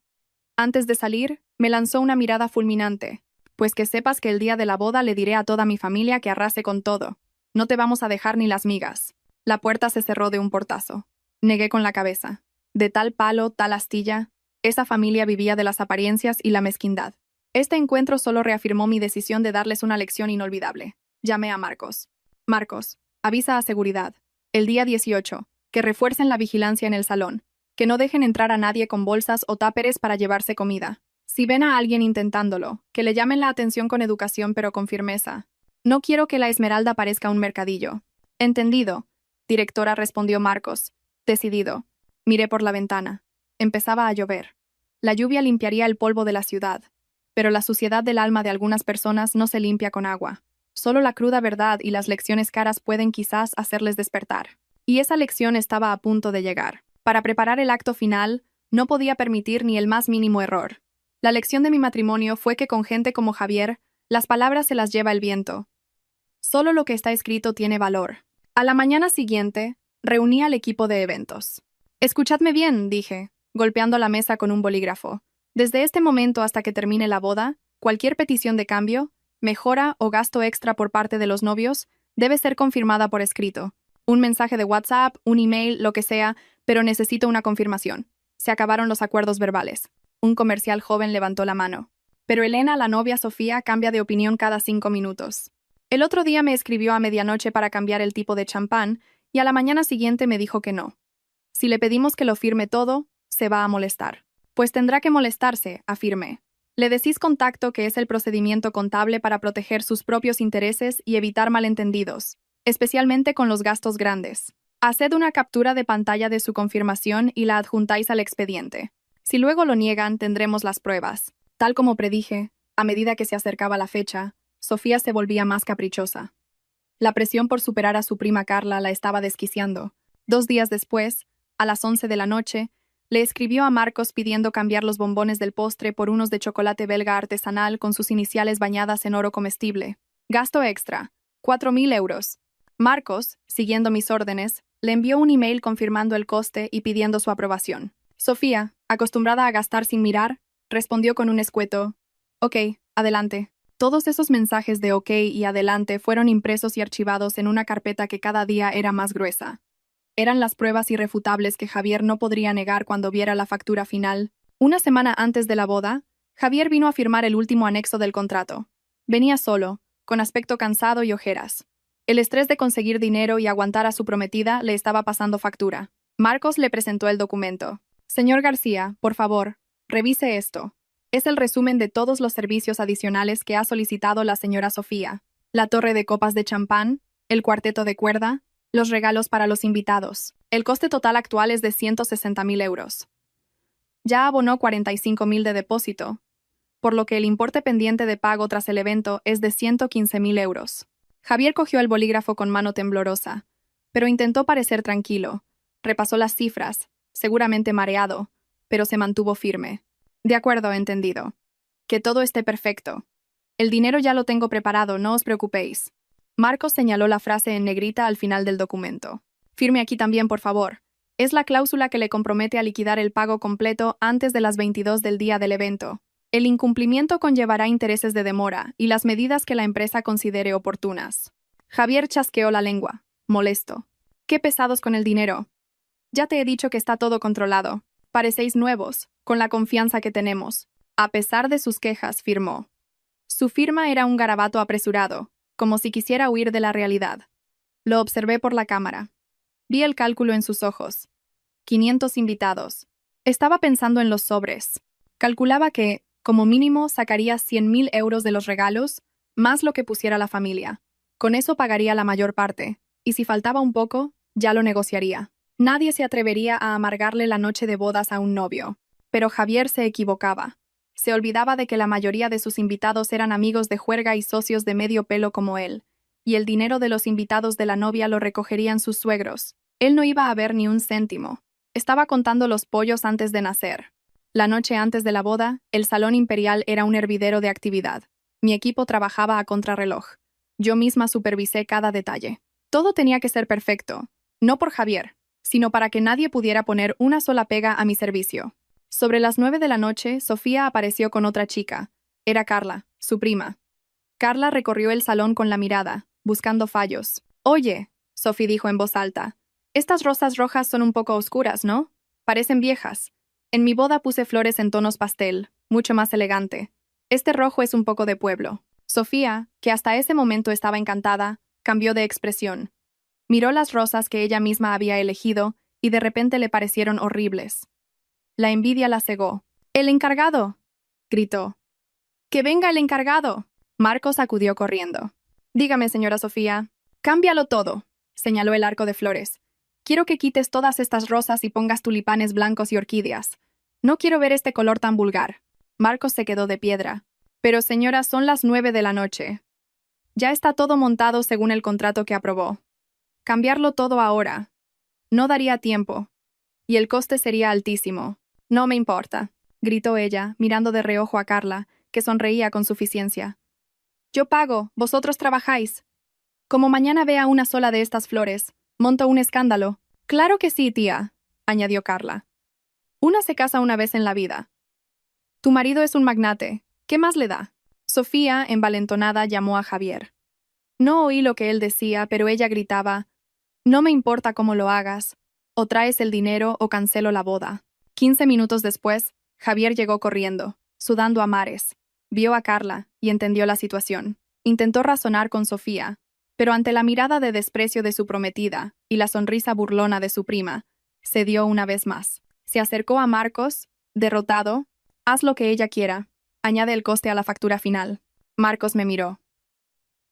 Antes de salir, me lanzó una mirada fulminante. Pues que sepas que el día de la boda le diré a toda mi familia que arrase con todo. No te vamos a dejar ni las migas. La puerta se cerró de un portazo. Negué con la cabeza. De tal palo, tal astilla. Esa familia vivía de las apariencias y la mezquindad. Este encuentro solo reafirmó mi decisión de darles una lección inolvidable. Llamé a Marcos. Marcos, avisa a seguridad. El día 18, que refuercen la vigilancia en el salón. Que no dejen entrar a nadie con bolsas o táperes para llevarse comida. Si ven a alguien intentándolo, que le llamen la atención con educación pero con firmeza. No quiero que la Esmeralda parezca un mercadillo. Entendido, directora, respondió Marcos. Decidido. Miré por la ventana. Empezaba a llover. La lluvia limpiaría el polvo de la ciudad. Pero la suciedad del alma de algunas personas no se limpia con agua. Solo la cruda verdad y las lecciones caras pueden quizás hacerles despertar. Y esa lección estaba a punto de llegar. Para preparar el acto final, no podía permitir ni el más mínimo error. La lección de mi matrimonio fue que con gente como Javier, las palabras se las lleva el viento. Solo lo que está escrito tiene valor. A la mañana siguiente, reuní al equipo de eventos. Escuchadme bien, dije, golpeando la mesa con un bolígrafo. Desde este momento hasta que termine la boda, cualquier petición de cambio, mejora o gasto extra por parte de los novios debe ser confirmada por escrito. Un mensaje de WhatsApp, un email, lo que sea, pero necesito una confirmación. Se acabaron los acuerdos verbales. Un comercial joven levantó la mano. Pero Elena, la novia Sofía, cambia de opinión cada 5 minutos. El otro día me escribió a medianoche para cambiar el tipo de champán y a la mañana siguiente me dijo que no. Si le pedimos que lo firme todo, se va a molestar. Pues tendrá que molestarse, afirmé. Le decís contacto que es el procedimiento contable para proteger sus propios intereses y evitar malentendidos, especialmente con los gastos grandes. Haced una captura de pantalla de su confirmación y la adjuntáis al expediente. Si luego lo niegan, tendremos las pruebas. Tal como predije, a medida que se acercaba la fecha, Sofía se volvía más caprichosa. La presión por superar a su prima Carla la estaba desquiciando. 2 días después, a las 11 de la noche, le escribió a Marcos pidiendo cambiar los bombones del postre por unos de chocolate belga artesanal con sus iniciales bañadas en oro comestible. Gasto extra, 4.000 euros. Marcos, siguiendo mis órdenes, le envió un email confirmando el coste y pidiendo su aprobación. Sofía, acostumbrada a gastar sin mirar, respondió con un escueto: «Ok, adelante». Todos esos mensajes de ok y adelante fueron impresos y archivados en una carpeta que cada día era más gruesa. Eran las pruebas irrefutables que Javier no podría negar cuando viera la factura final. Una semana antes de la boda, Javier vino a firmar el último anexo del contrato. Venía solo, con aspecto cansado y ojeras. El estrés de conseguir dinero y aguantar a su prometida le estaba pasando factura. Marcos le presentó el documento. «Señor García, por favor, revise esto. Es el resumen de todos los servicios adicionales que ha solicitado la señora Sofía. La torre de copas de champán, el cuarteto de cuerda, los regalos para los invitados. El coste total actual es de 160.000 euros. Ya abonó 45.000 de depósito, por lo que el importe pendiente de pago tras el evento es de 115.000 euros». Javier cogió el bolígrafo con mano temblorosa, pero intentó parecer tranquilo. Repasó las cifras, seguramente mareado, pero se mantuvo firme. «De acuerdo, entendido. Que todo esté perfecto. El dinero ya lo tengo preparado, no os preocupéis». Marcos señaló la frase en negrita al final del documento. «Firme aquí también, por favor. Es la cláusula que le compromete a liquidar el pago completo antes de las 22 del día del evento. El incumplimiento conllevará intereses de demora y las medidas que la empresa considere oportunas». Javier chasqueó la lengua, molesto. «Qué pesados con el dinero. Ya te he dicho que está todo controlado. Parecéis nuevos, con la confianza que tenemos». A pesar de sus quejas, firmó. Su firma era un garabato apresurado, como si quisiera huir de la realidad. Lo observé por la cámara. Vi el cálculo en sus ojos. 500 invitados. Estaba pensando en los sobres. Calculaba que, como mínimo, sacaría 100.000 euros de los regalos, más lo que pusiera la familia. Con eso pagaría la mayor parte, y si faltaba un poco, ya lo negociaría. Nadie se atrevería a amargarle la noche de bodas a un novio. Pero Javier se equivocaba. Se olvidaba de que la mayoría de sus invitados eran amigos de juerga y socios de medio pelo como él, y el dinero de los invitados de la novia lo recogerían sus suegros. Él no iba a ver ni un céntimo. Estaba contando los pollos antes de nacer. La noche antes de la boda, el salón imperial era un hervidero de actividad. Mi equipo trabajaba a contrarreloj. Yo misma supervisé cada detalle. Todo tenía que ser perfecto, no por Javier, sino para que nadie pudiera poner una sola pega a mi servicio. Sobre las 9 de la noche, Sofía apareció con otra chica. Era Carla, su prima. Carla recorrió el salón con la mirada, buscando fallos. «Oye», Sophie dijo en voz alta, «estas rosas rojas son un poco oscuras, ¿no? Parecen viejas. En mi boda puse flores en tonos pastel, mucho más elegante. Este rojo es un poco de pueblo». Sofía, que hasta ese momento estaba encantada, cambió de expresión. Miró las rosas que ella misma había elegido y de repente le parecieron horribles. La envidia la cegó. «¡El encargado!», gritó. «¡Que venga el encargado!». Marcos acudió corriendo. «Dígame, señora Sofía». «Cámbialo todo», señaló el arco de flores. «Quiero que quites todas estas rosas y pongas tulipanes blancos y orquídeas. No quiero ver este color tan vulgar». Marcos se quedó de piedra. «Pero señora, son las 9 de la noche. Ya está todo montado según el contrato que aprobó. Cambiarlo todo ahora. No daría tiempo. Y el coste sería altísimo». «No me importa», gritó ella, mirando de reojo a Carla, que sonreía con suficiencia. «Yo pago, vosotros trabajáis. Como mañana vea una sola de estas flores, monto un escándalo». «Claro que sí, tía», añadió Carla. «Una se casa una vez en la vida. Tu marido es un magnate. ¿Qué más le da?». Sofía, envalentonada, llamó a Javier. No oí lo que él decía, pero ella gritaba, «No me importa cómo lo hagas. O traes el dinero o cancelo la boda». 15 minutos después, Javier llegó corriendo, sudando a mares. Vio a Carla y entendió la situación. Intentó razonar con Sofía, pero ante la mirada de desprecio de su prometida y la sonrisa burlona de su prima, cedió una vez más. Se acercó a Marcos, derrotado. «Haz lo que ella quiera. Añade el coste a la factura final». Marcos me miró.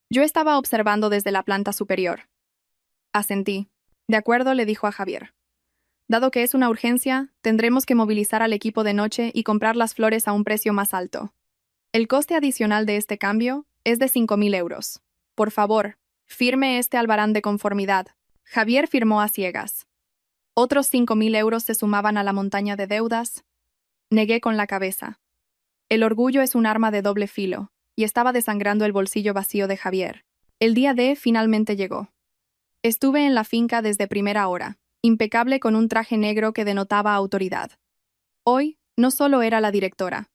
Yo estaba observando desde la planta superior. Asentí. «De acuerdo», le dijo a Javier. «Dado que es una urgencia, tendremos que movilizar al equipo de noche y comprar las flores a un precio más alto. El coste adicional de este cambio es de 5.000 euros. Por favor, firme este albarán de conformidad». Javier firmó a ciegas. Otros 5.000 euros se sumaban a la montaña de deudas. Negué con la cabeza. El orgullo es un arma de doble filo, y estaba desangrando el bolsillo vacío de Javier. El día D finalmente llegó. Estuve en la finca desde primera hora, impecable con un traje negro que denotaba autoridad. Hoy no solo era la directora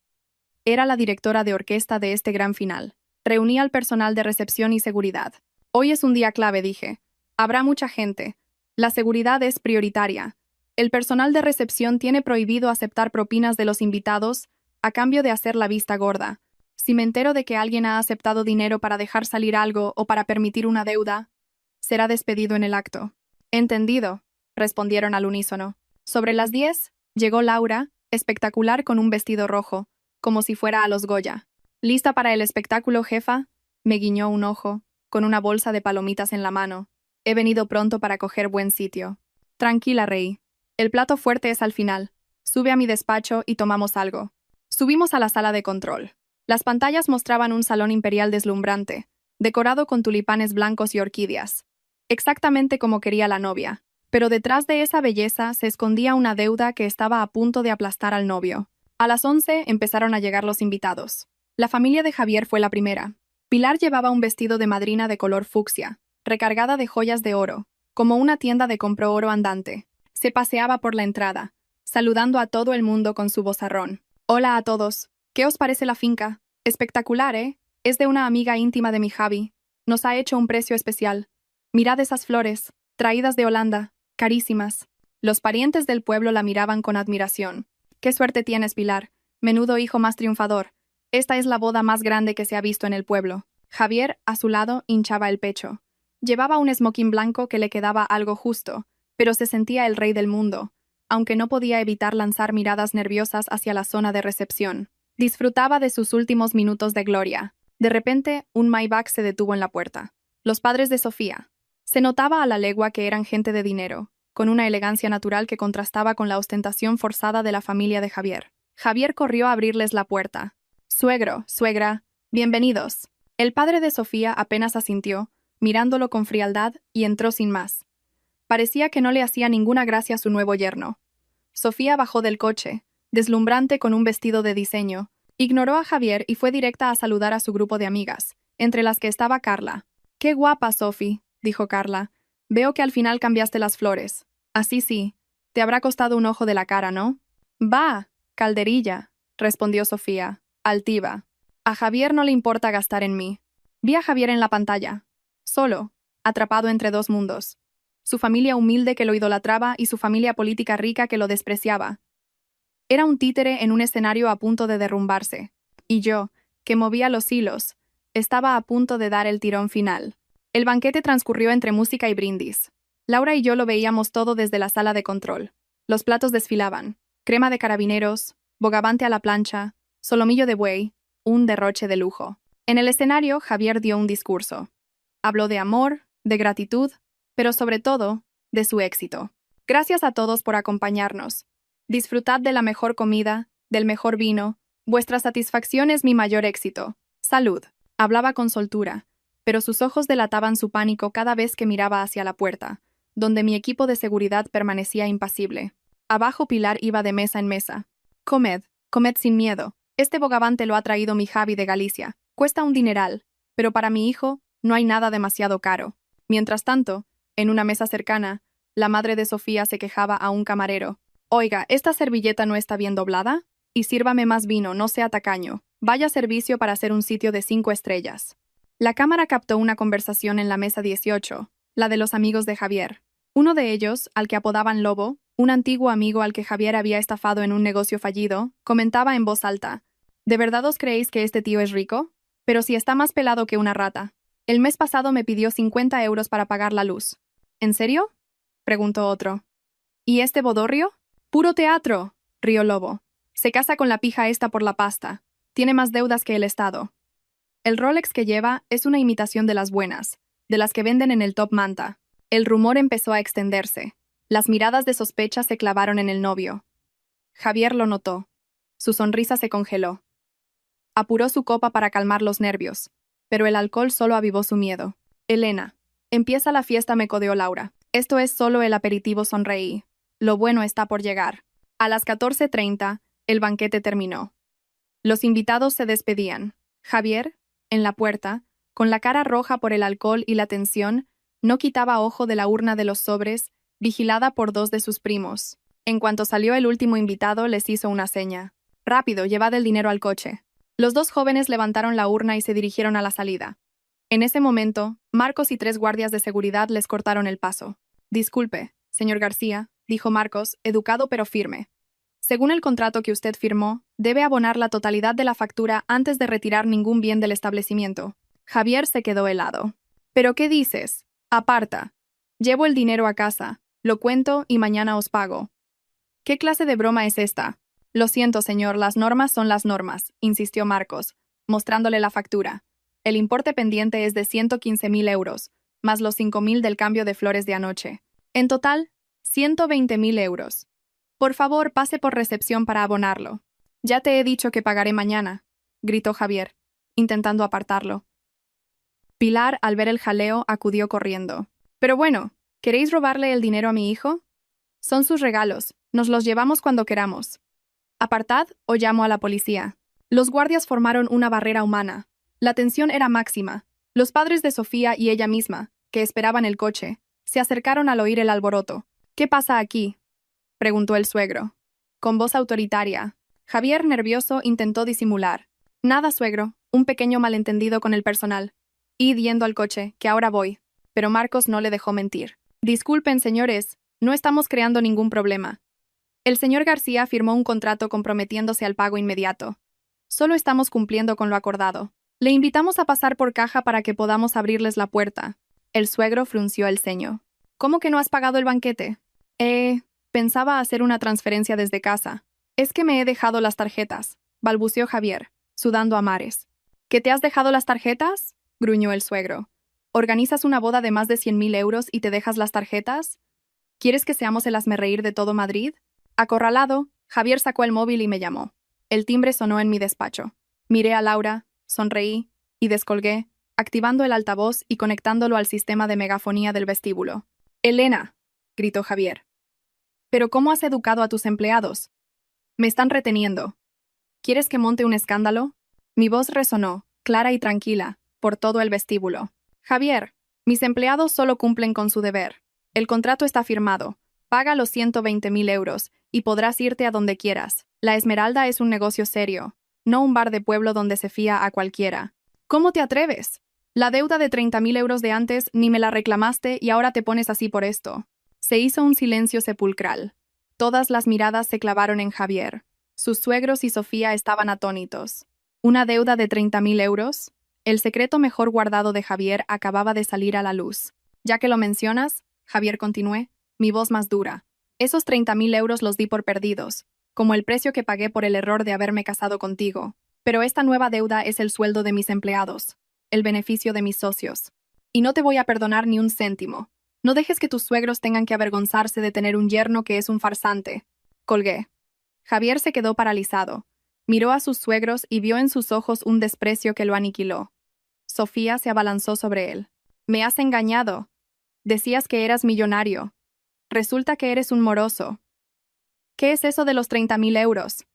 de orquesta de este gran final. Reuní al personal de recepción y seguridad. «Hoy es un día clave», dije. «Habrá mucha gente. La seguridad es prioritaria. El personal de recepción tiene prohibido aceptar propinas de los invitados a cambio de hacer la vista gorda. Si me entero de que alguien ha aceptado dinero para dejar salir algo o para permitir una deuda, será despedido en el acto». «Entendido», respondieron al unísono. Sobre las 10, llegó Laura, espectacular con un vestido rojo, como si fuera a los Goya. «¿Lista para el espectáculo, jefa?», me guiñó un ojo, con una bolsa de palomitas en la mano. «He venido pronto para coger buen sitio». «Tranquila, Rey. El plato fuerte es al final. Sube a mi despacho y tomamos algo». Subimos a la sala de control. Las pantallas mostraban un salón imperial deslumbrante, decorado con tulipanes blancos y orquídeas. Exactamente como quería la novia. Pero detrás de esa belleza se escondía una deuda que estaba a punto de aplastar al novio. A las 11 empezaron a llegar los invitados. La familia de Javier fue la primera. Pilar llevaba un vestido de madrina de color fucsia, recargada de joyas de oro, como una tienda de compro oro andante. Se paseaba por la entrada, saludando a todo el mundo con su vozarrón. «Hola a todos. ¿Qué os parece la finca? Espectacular, ¿eh? Es de una amiga íntima de mi Javi. Nos ha hecho un precio especial. Mirad esas flores, traídas de Holanda, carísimas». Los parientes del pueblo la miraban con admiración. «Qué suerte tienes, Pilar. Menudo hijo más triunfador. Esta es la boda más grande que se ha visto en el pueblo». Javier, a su lado, hinchaba el pecho. Llevaba un smoking blanco que le quedaba algo justo, pero se sentía el rey del mundo, aunque no podía evitar lanzar miradas nerviosas hacia la zona de recepción. Disfrutaba de sus últimos minutos de gloria. De repente, un Maybach se detuvo en la puerta. Los padres de Sofía. Se notaba a la legua que eran gente de dinero, con una elegancia natural que contrastaba con la ostentación forzada de la familia de Javier. Javier corrió a abrirles la puerta. «Suegro, suegra, bienvenidos». El padre de Sofía apenas asintió, mirándolo con frialdad, y entró sin más. Parecía que no le hacía ninguna gracia su nuevo yerno. Sofía bajó del coche, deslumbrante con un vestido de diseño, Ignoró a Javier y fue directa a saludar a su grupo de amigas, entre las que estaba Carla. «Qué guapa, Sophie», dijo Carla. «Veo que al final cambiaste las flores. Así sí. Te habrá costado un ojo de la cara, ¿no?» «Va, calderilla», respondió Sofía, altiva. «A Javier no le importa gastar en mí». Vi a Javier en la pantalla, solo, atrapado entre dos mundos. Su familia humilde que lo idolatraba y su familia política rica que lo despreciaba. Era un títere en un escenario a punto de derrumbarse. Y yo, que movía los hilos, estaba a punto de dar el tirón final. El banquete transcurrió entre música y brindis. Laura y yo lo veíamos todo desde la sala de control. Los platos desfilaban. Crema de carabineros, bogavante a la plancha, solomillo de buey, un derroche de lujo. En el escenario, Javier dio un discurso. Habló de amor, de gratitud, pero sobre todo, de su éxito. Gracias a todos por acompañarnos. Disfrutad de la mejor comida, del mejor vino. Vuestra satisfacción es mi mayor éxito. Salud. Hablaba con soltura, pero sus ojos delataban su pánico cada vez que miraba hacia la puerta, donde mi equipo de seguridad permanecía impasible. Abajo Pilar iba de mesa en mesa. Comed, comed sin miedo. Este bogavante lo ha traído mi Javi de Galicia. Cuesta un dineral, pero para mi hijo no hay nada demasiado caro. Mientras tanto, en una mesa cercana, la madre de Sofía se quejaba a un camarero. «Oiga, ¿esta servilleta no está bien doblada? Y sírvame más vino, no sea tacaño. Vaya servicio para ser un sitio de 5 estrellas». La cámara captó una conversación en la mesa 18, la de los amigos de Javier. Uno de ellos, al que apodaban Lobo, un antiguo amigo al que Javier había estafado en un negocio fallido, comentaba en voz alta: «¿De verdad os creéis que este tío es rico? Pero si está más pelado que una rata. El mes pasado me pidió 50 euros para pagar la luz». «¿En serio?», preguntó otro. «¿Y este bodorrio?». «Puro teatro», rió Lobo. «Se casa con la pija esta por la pasta. Tiene más deudas que el Estado. El Rolex que lleva es una imitación de las buenas, de las que venden en el Top Manta». El rumor empezó a extenderse. Las miradas de sospecha se clavaron en el novio. Javier lo notó. Su sonrisa se congeló. Apuró su copa para calmar los nervios, pero el alcohol solo avivó su miedo. «Elena, empieza la fiesta», me codeó Laura. «Esto es solo el aperitivo», sonreí. «Lo bueno está por llegar». A las 14:30, el banquete terminó. Los invitados se despedían. Javier, en la puerta, con la cara roja por el alcohol y la tensión, no quitaba ojo de la urna de los sobres, vigilada por 2 de sus primos. En cuanto salió el último invitado, les hizo una seña. «Rápido, llevad el dinero al coche». Los 2 jóvenes levantaron la urna y se dirigieron a la salida. En ese momento, Marcos y 3 guardias de seguridad les cortaron el paso. «Disculpe, señor García», dijo Marcos, educado pero firme. «Según el contrato que usted firmó, debe abonar la totalidad de la factura antes de retirar ningún bien del establecimiento». Javier se quedó helado. «¿Pero qué dices? Aparta. Llevo el dinero a casa, lo cuento y mañana os pago». «¿Qué clase de broma es esta?». «Lo siento, señor, las normas son las normas», insistió Marcos, mostrándole la factura. «El importe pendiente es de 115.000 euros, más los 5.000 del cambio de flores de anoche. En total, 120.000 euros. Por favor, pase por recepción para abonarlo». «Ya te he dicho que pagaré mañana», gritó Javier, intentando apartarlo. Pilar, al ver el jaleo, acudió corriendo. «Pero bueno, ¿queréis robarle el dinero a mi hijo? Son sus regalos, nos los llevamos cuando queramos. Apartad o llamo a la policía». Los guardias formaron una barrera humana. La tensión era máxima. Los padres de Sofía y ella misma, que esperaban el coche, se acercaron al oír el alboroto. «¿Qué pasa aquí?», preguntó el suegro, con voz autoritaria. Javier, nervioso, intentó disimular. «Nada, suegro, un pequeño malentendido con el personal. Id yendo al coche, que ahora voy». Pero Marcos no le dejó mentir. «Disculpen, señores, no estamos creando ningún problema. El señor García firmó un contrato comprometiéndose al pago inmediato. Solo estamos cumpliendo con lo acordado. Le invitamos a pasar por caja para que podamos abrirles la puerta». El suegro frunció el ceño. «¿Cómo que no has pagado el banquete?» Pensaba hacer una transferencia desde casa. «Es que me he dejado las tarjetas», balbuceó Javier, sudando a mares. «¿Que te has dejado las tarjetas?», gruñó el suegro. «¿Organizas una boda de más de 100.000 euros y te dejas las tarjetas? ¿Quieres que seamos el hazmerreír de todo Madrid?». Acorralado, Javier sacó el móvil y me llamó. El timbre sonó en mi despacho. Miré a Laura, sonreí y descolgué, activando el altavoz y conectándolo al sistema de megafonía del vestíbulo. «Elena», gritó Javier. «¿Pero cómo has educado a tus empleados? Me están reteniendo». ¿Quieres que monte un escándalo? Mi voz resonó, clara y tranquila, por todo el vestíbulo. Javier, mis empleados solo cumplen con su deber. El contrato está firmado. Paga los 120.000 euros y podrás irte a donde quieras. La Esmeralda es un negocio serio, no un bar de pueblo donde se fía a cualquiera. ¿Cómo te atreves? La deuda de 30.000 euros de antes ni me la reclamaste y ahora te pones así por esto. Se hizo un silencio sepulcral. Todas las miradas se clavaron en Javier. Sus suegros y Sofía estaban atónitos. ¿Una deuda de 30.000 euros? El secreto mejor guardado de Javier acababa de salir a la luz. Ya que lo mencionas, Javier continué, mi voz más dura. Esos 30.000 euros los di por perdidos, como el precio que pagué por el error de haberme casado contigo. Pero esta nueva deuda es el sueldo de mis empleados, el beneficio de mis socios. Y no te voy a perdonar ni un céntimo. No dejes que tus suegros tengan que avergonzarse de tener un yerno que es un farsante. Colgué. Javier se quedó paralizado. Miró a sus suegros y vio en sus ojos un desprecio que lo aniquiló. Sofía se abalanzó sobre él. Me has engañado. Decías que eras millonario. Resulta que eres un moroso. ¿Qué es eso de los 30.000 euros?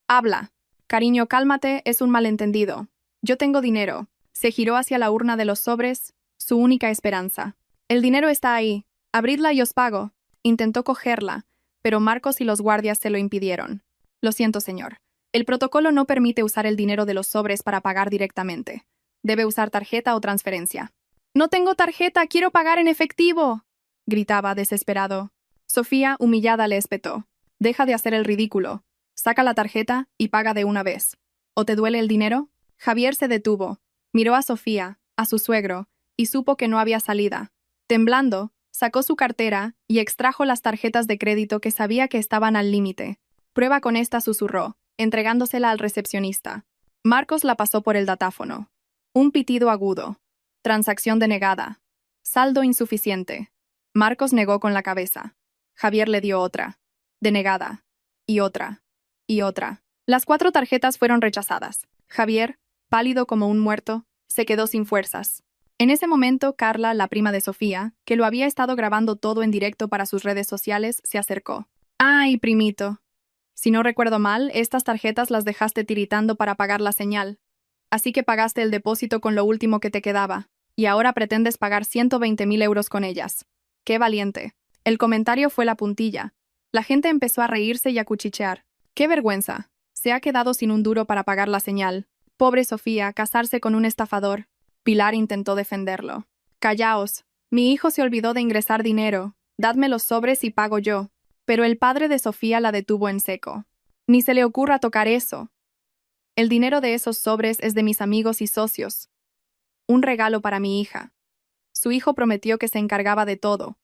Habla. Cariño, cálmate, es un malentendido. Yo tengo dinero. Se giró hacia la urna de los sobres, su única esperanza. El dinero está ahí. Abridla y os pago. Intentó cogerla, pero Marcos y los guardias se lo impidieron. Lo siento, señor. El protocolo no permite usar el dinero de los sobres para pagar directamente. Debe usar tarjeta o transferencia. No tengo tarjeta, quiero pagar en efectivo, gritaba desesperado. Sofía, humillada, le espetó. Deja de hacer el ridículo. Saca la tarjeta y paga de una vez. ¿O te duele el dinero? Javier se detuvo. Miró a Sofía, a su suegro, y supo que no había salida. Temblando, sacó su cartera y extrajo las tarjetas de crédito que sabía que estaban al límite. Prueba con esta, susurró, entregándosela al recepcionista. Marcos la pasó por el datáfono. Un pitido agudo. Transacción denegada. Saldo insuficiente. Marcos negó con la cabeza. Javier le dio otra. Denegada. Y otra. Y otra. Las 4 tarjetas fueron rechazadas. Javier, pálido como un muerto, se quedó sin fuerzas. En ese momento, Carla, la prima de Sofía, que lo había estado grabando todo en directo para sus redes sociales, se acercó. ¡Ay, primito! Si no recuerdo mal, estas tarjetas las dejaste tiritando para pagar la señal. Así que pagaste el depósito con lo último que te quedaba. Y ahora pretendes pagar 120.000 euros con ellas. ¡Qué valiente! El comentario fue la puntilla. La gente empezó a reírse y a cuchichear. ¡Qué vergüenza! Se ha quedado sin un duro para pagar la señal. Pobre Sofía, casarse con un estafador. Pilar intentó defenderlo. Callaos. Mi hijo se olvidó de ingresar dinero. Dadme los sobres y pago yo. Pero el padre de Sofía la detuvo en seco. Ni se le ocurra tocar eso. El dinero de esos sobres es de mis amigos y socios. Un regalo para mi hija. Su hijo prometió que se encargaba de todo.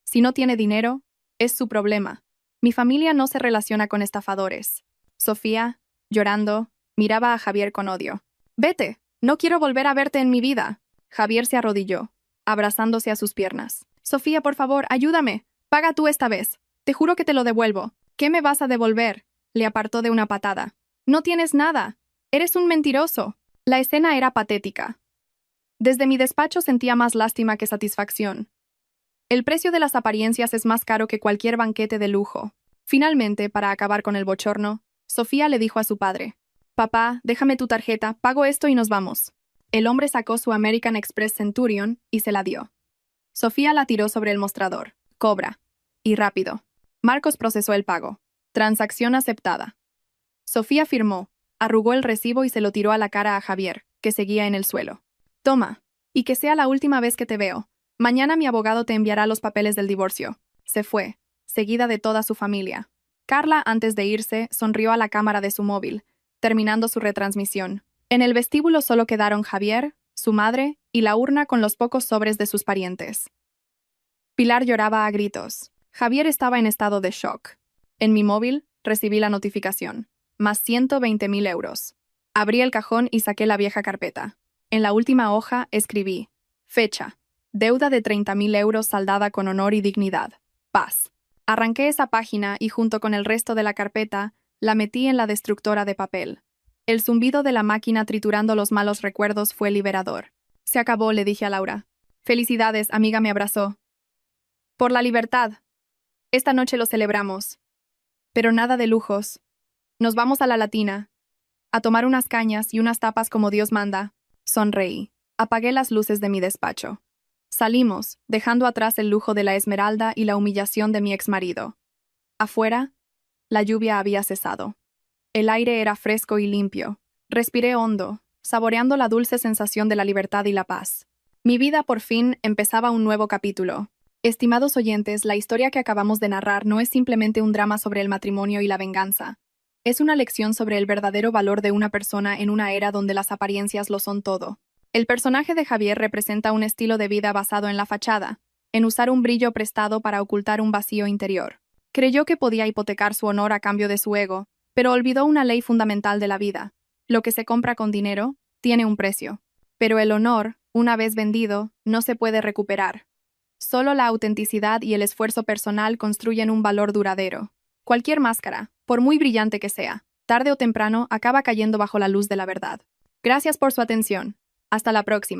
Si no tiene dinero, es su problema. Mi familia no se relaciona con estafadores. Sofía, llorando, miraba a Javier con odio. Vete. No quiero volver a verte en mi vida. Javier se arrodilló, abrazándose a sus piernas. Sofía, por favor, ayúdame. Paga tú esta vez. Te juro que te lo devuelvo. ¿Qué me vas a devolver? Le apartó de una patada. No tienes nada. Eres un mentiroso. La escena era patética. Desde mi despacho sentía más lástima que satisfacción. El precio de las apariencias es más caro que cualquier banquete de lujo. Finalmente, para acabar con el bochorno, Sofía le dijo a su padre. Papá, déjame tu tarjeta, pago esto y nos vamos. El hombre sacó su American Express Centurion y se la dio. Sofía la tiró sobre el mostrador. Cobra. Y rápido. Marcos procesó el pago. Transacción aceptada. Sofía firmó, arrugó el recibo y se lo tiró a la cara a Javier, que seguía en el suelo. Toma. Y que sea la última vez que te veo. Mañana mi abogado te enviará los papeles del divorcio. Se fue, seguida de toda su familia. Carla, antes de irse, sonrió a la cámara de su móvil, terminando su retransmisión. En el vestíbulo solo quedaron Javier, su madre y la urna con los pocos sobres de sus parientes. Pilar lloraba a gritos. Javier estaba en estado de shock. En mi móvil recibí la notificación. Más 120.000 euros. Abrí el cajón y saqué la vieja carpeta. En la última hoja escribí: fecha. Deuda de 30.000 euros saldada con honor y dignidad. Paz. Arranqué esa página y junto con el resto de la carpeta la metí en la destructora de papel. El zumbido de la máquina triturando los malos recuerdos fue liberador. Se acabó, le dije a Laura. Felicidades, amiga, me abrazó. Por la libertad. Esta noche lo celebramos. Pero nada de lujos. Nos vamos a la Latina, A tomar unas cañas y unas tapas como Dios manda. Sonreí. Apagué las luces de mi despacho. Salimos, dejando atrás el lujo de la Esmeralda y la humillación de mi exmarido. Afuera, la lluvia había cesado. El aire era fresco y limpio. Respiré hondo, saboreando la dulce sensación de la libertad y la paz. Mi vida por fin empezaba un nuevo capítulo. Estimados oyentes, la historia que acabamos de narrar no es simplemente un drama sobre el matrimonio y la venganza. Es una lección sobre el verdadero valor de una persona en una era donde las apariencias lo son todo. El personaje de Javier representa un estilo de vida basado en la fachada, en usar un brillo prestado para ocultar un vacío interior. Creyó que podía hipotecar su honor a cambio de su ego, pero olvidó una ley fundamental de la vida. Lo que se compra con dinero tiene un precio. Pero el honor, una vez vendido, no se puede recuperar. Solo la autenticidad y el esfuerzo personal construyen un valor duradero. Cualquier máscara, por muy brillante que sea, tarde o temprano acaba cayendo bajo la luz de la verdad. Gracias por su atención. Hasta la próxima.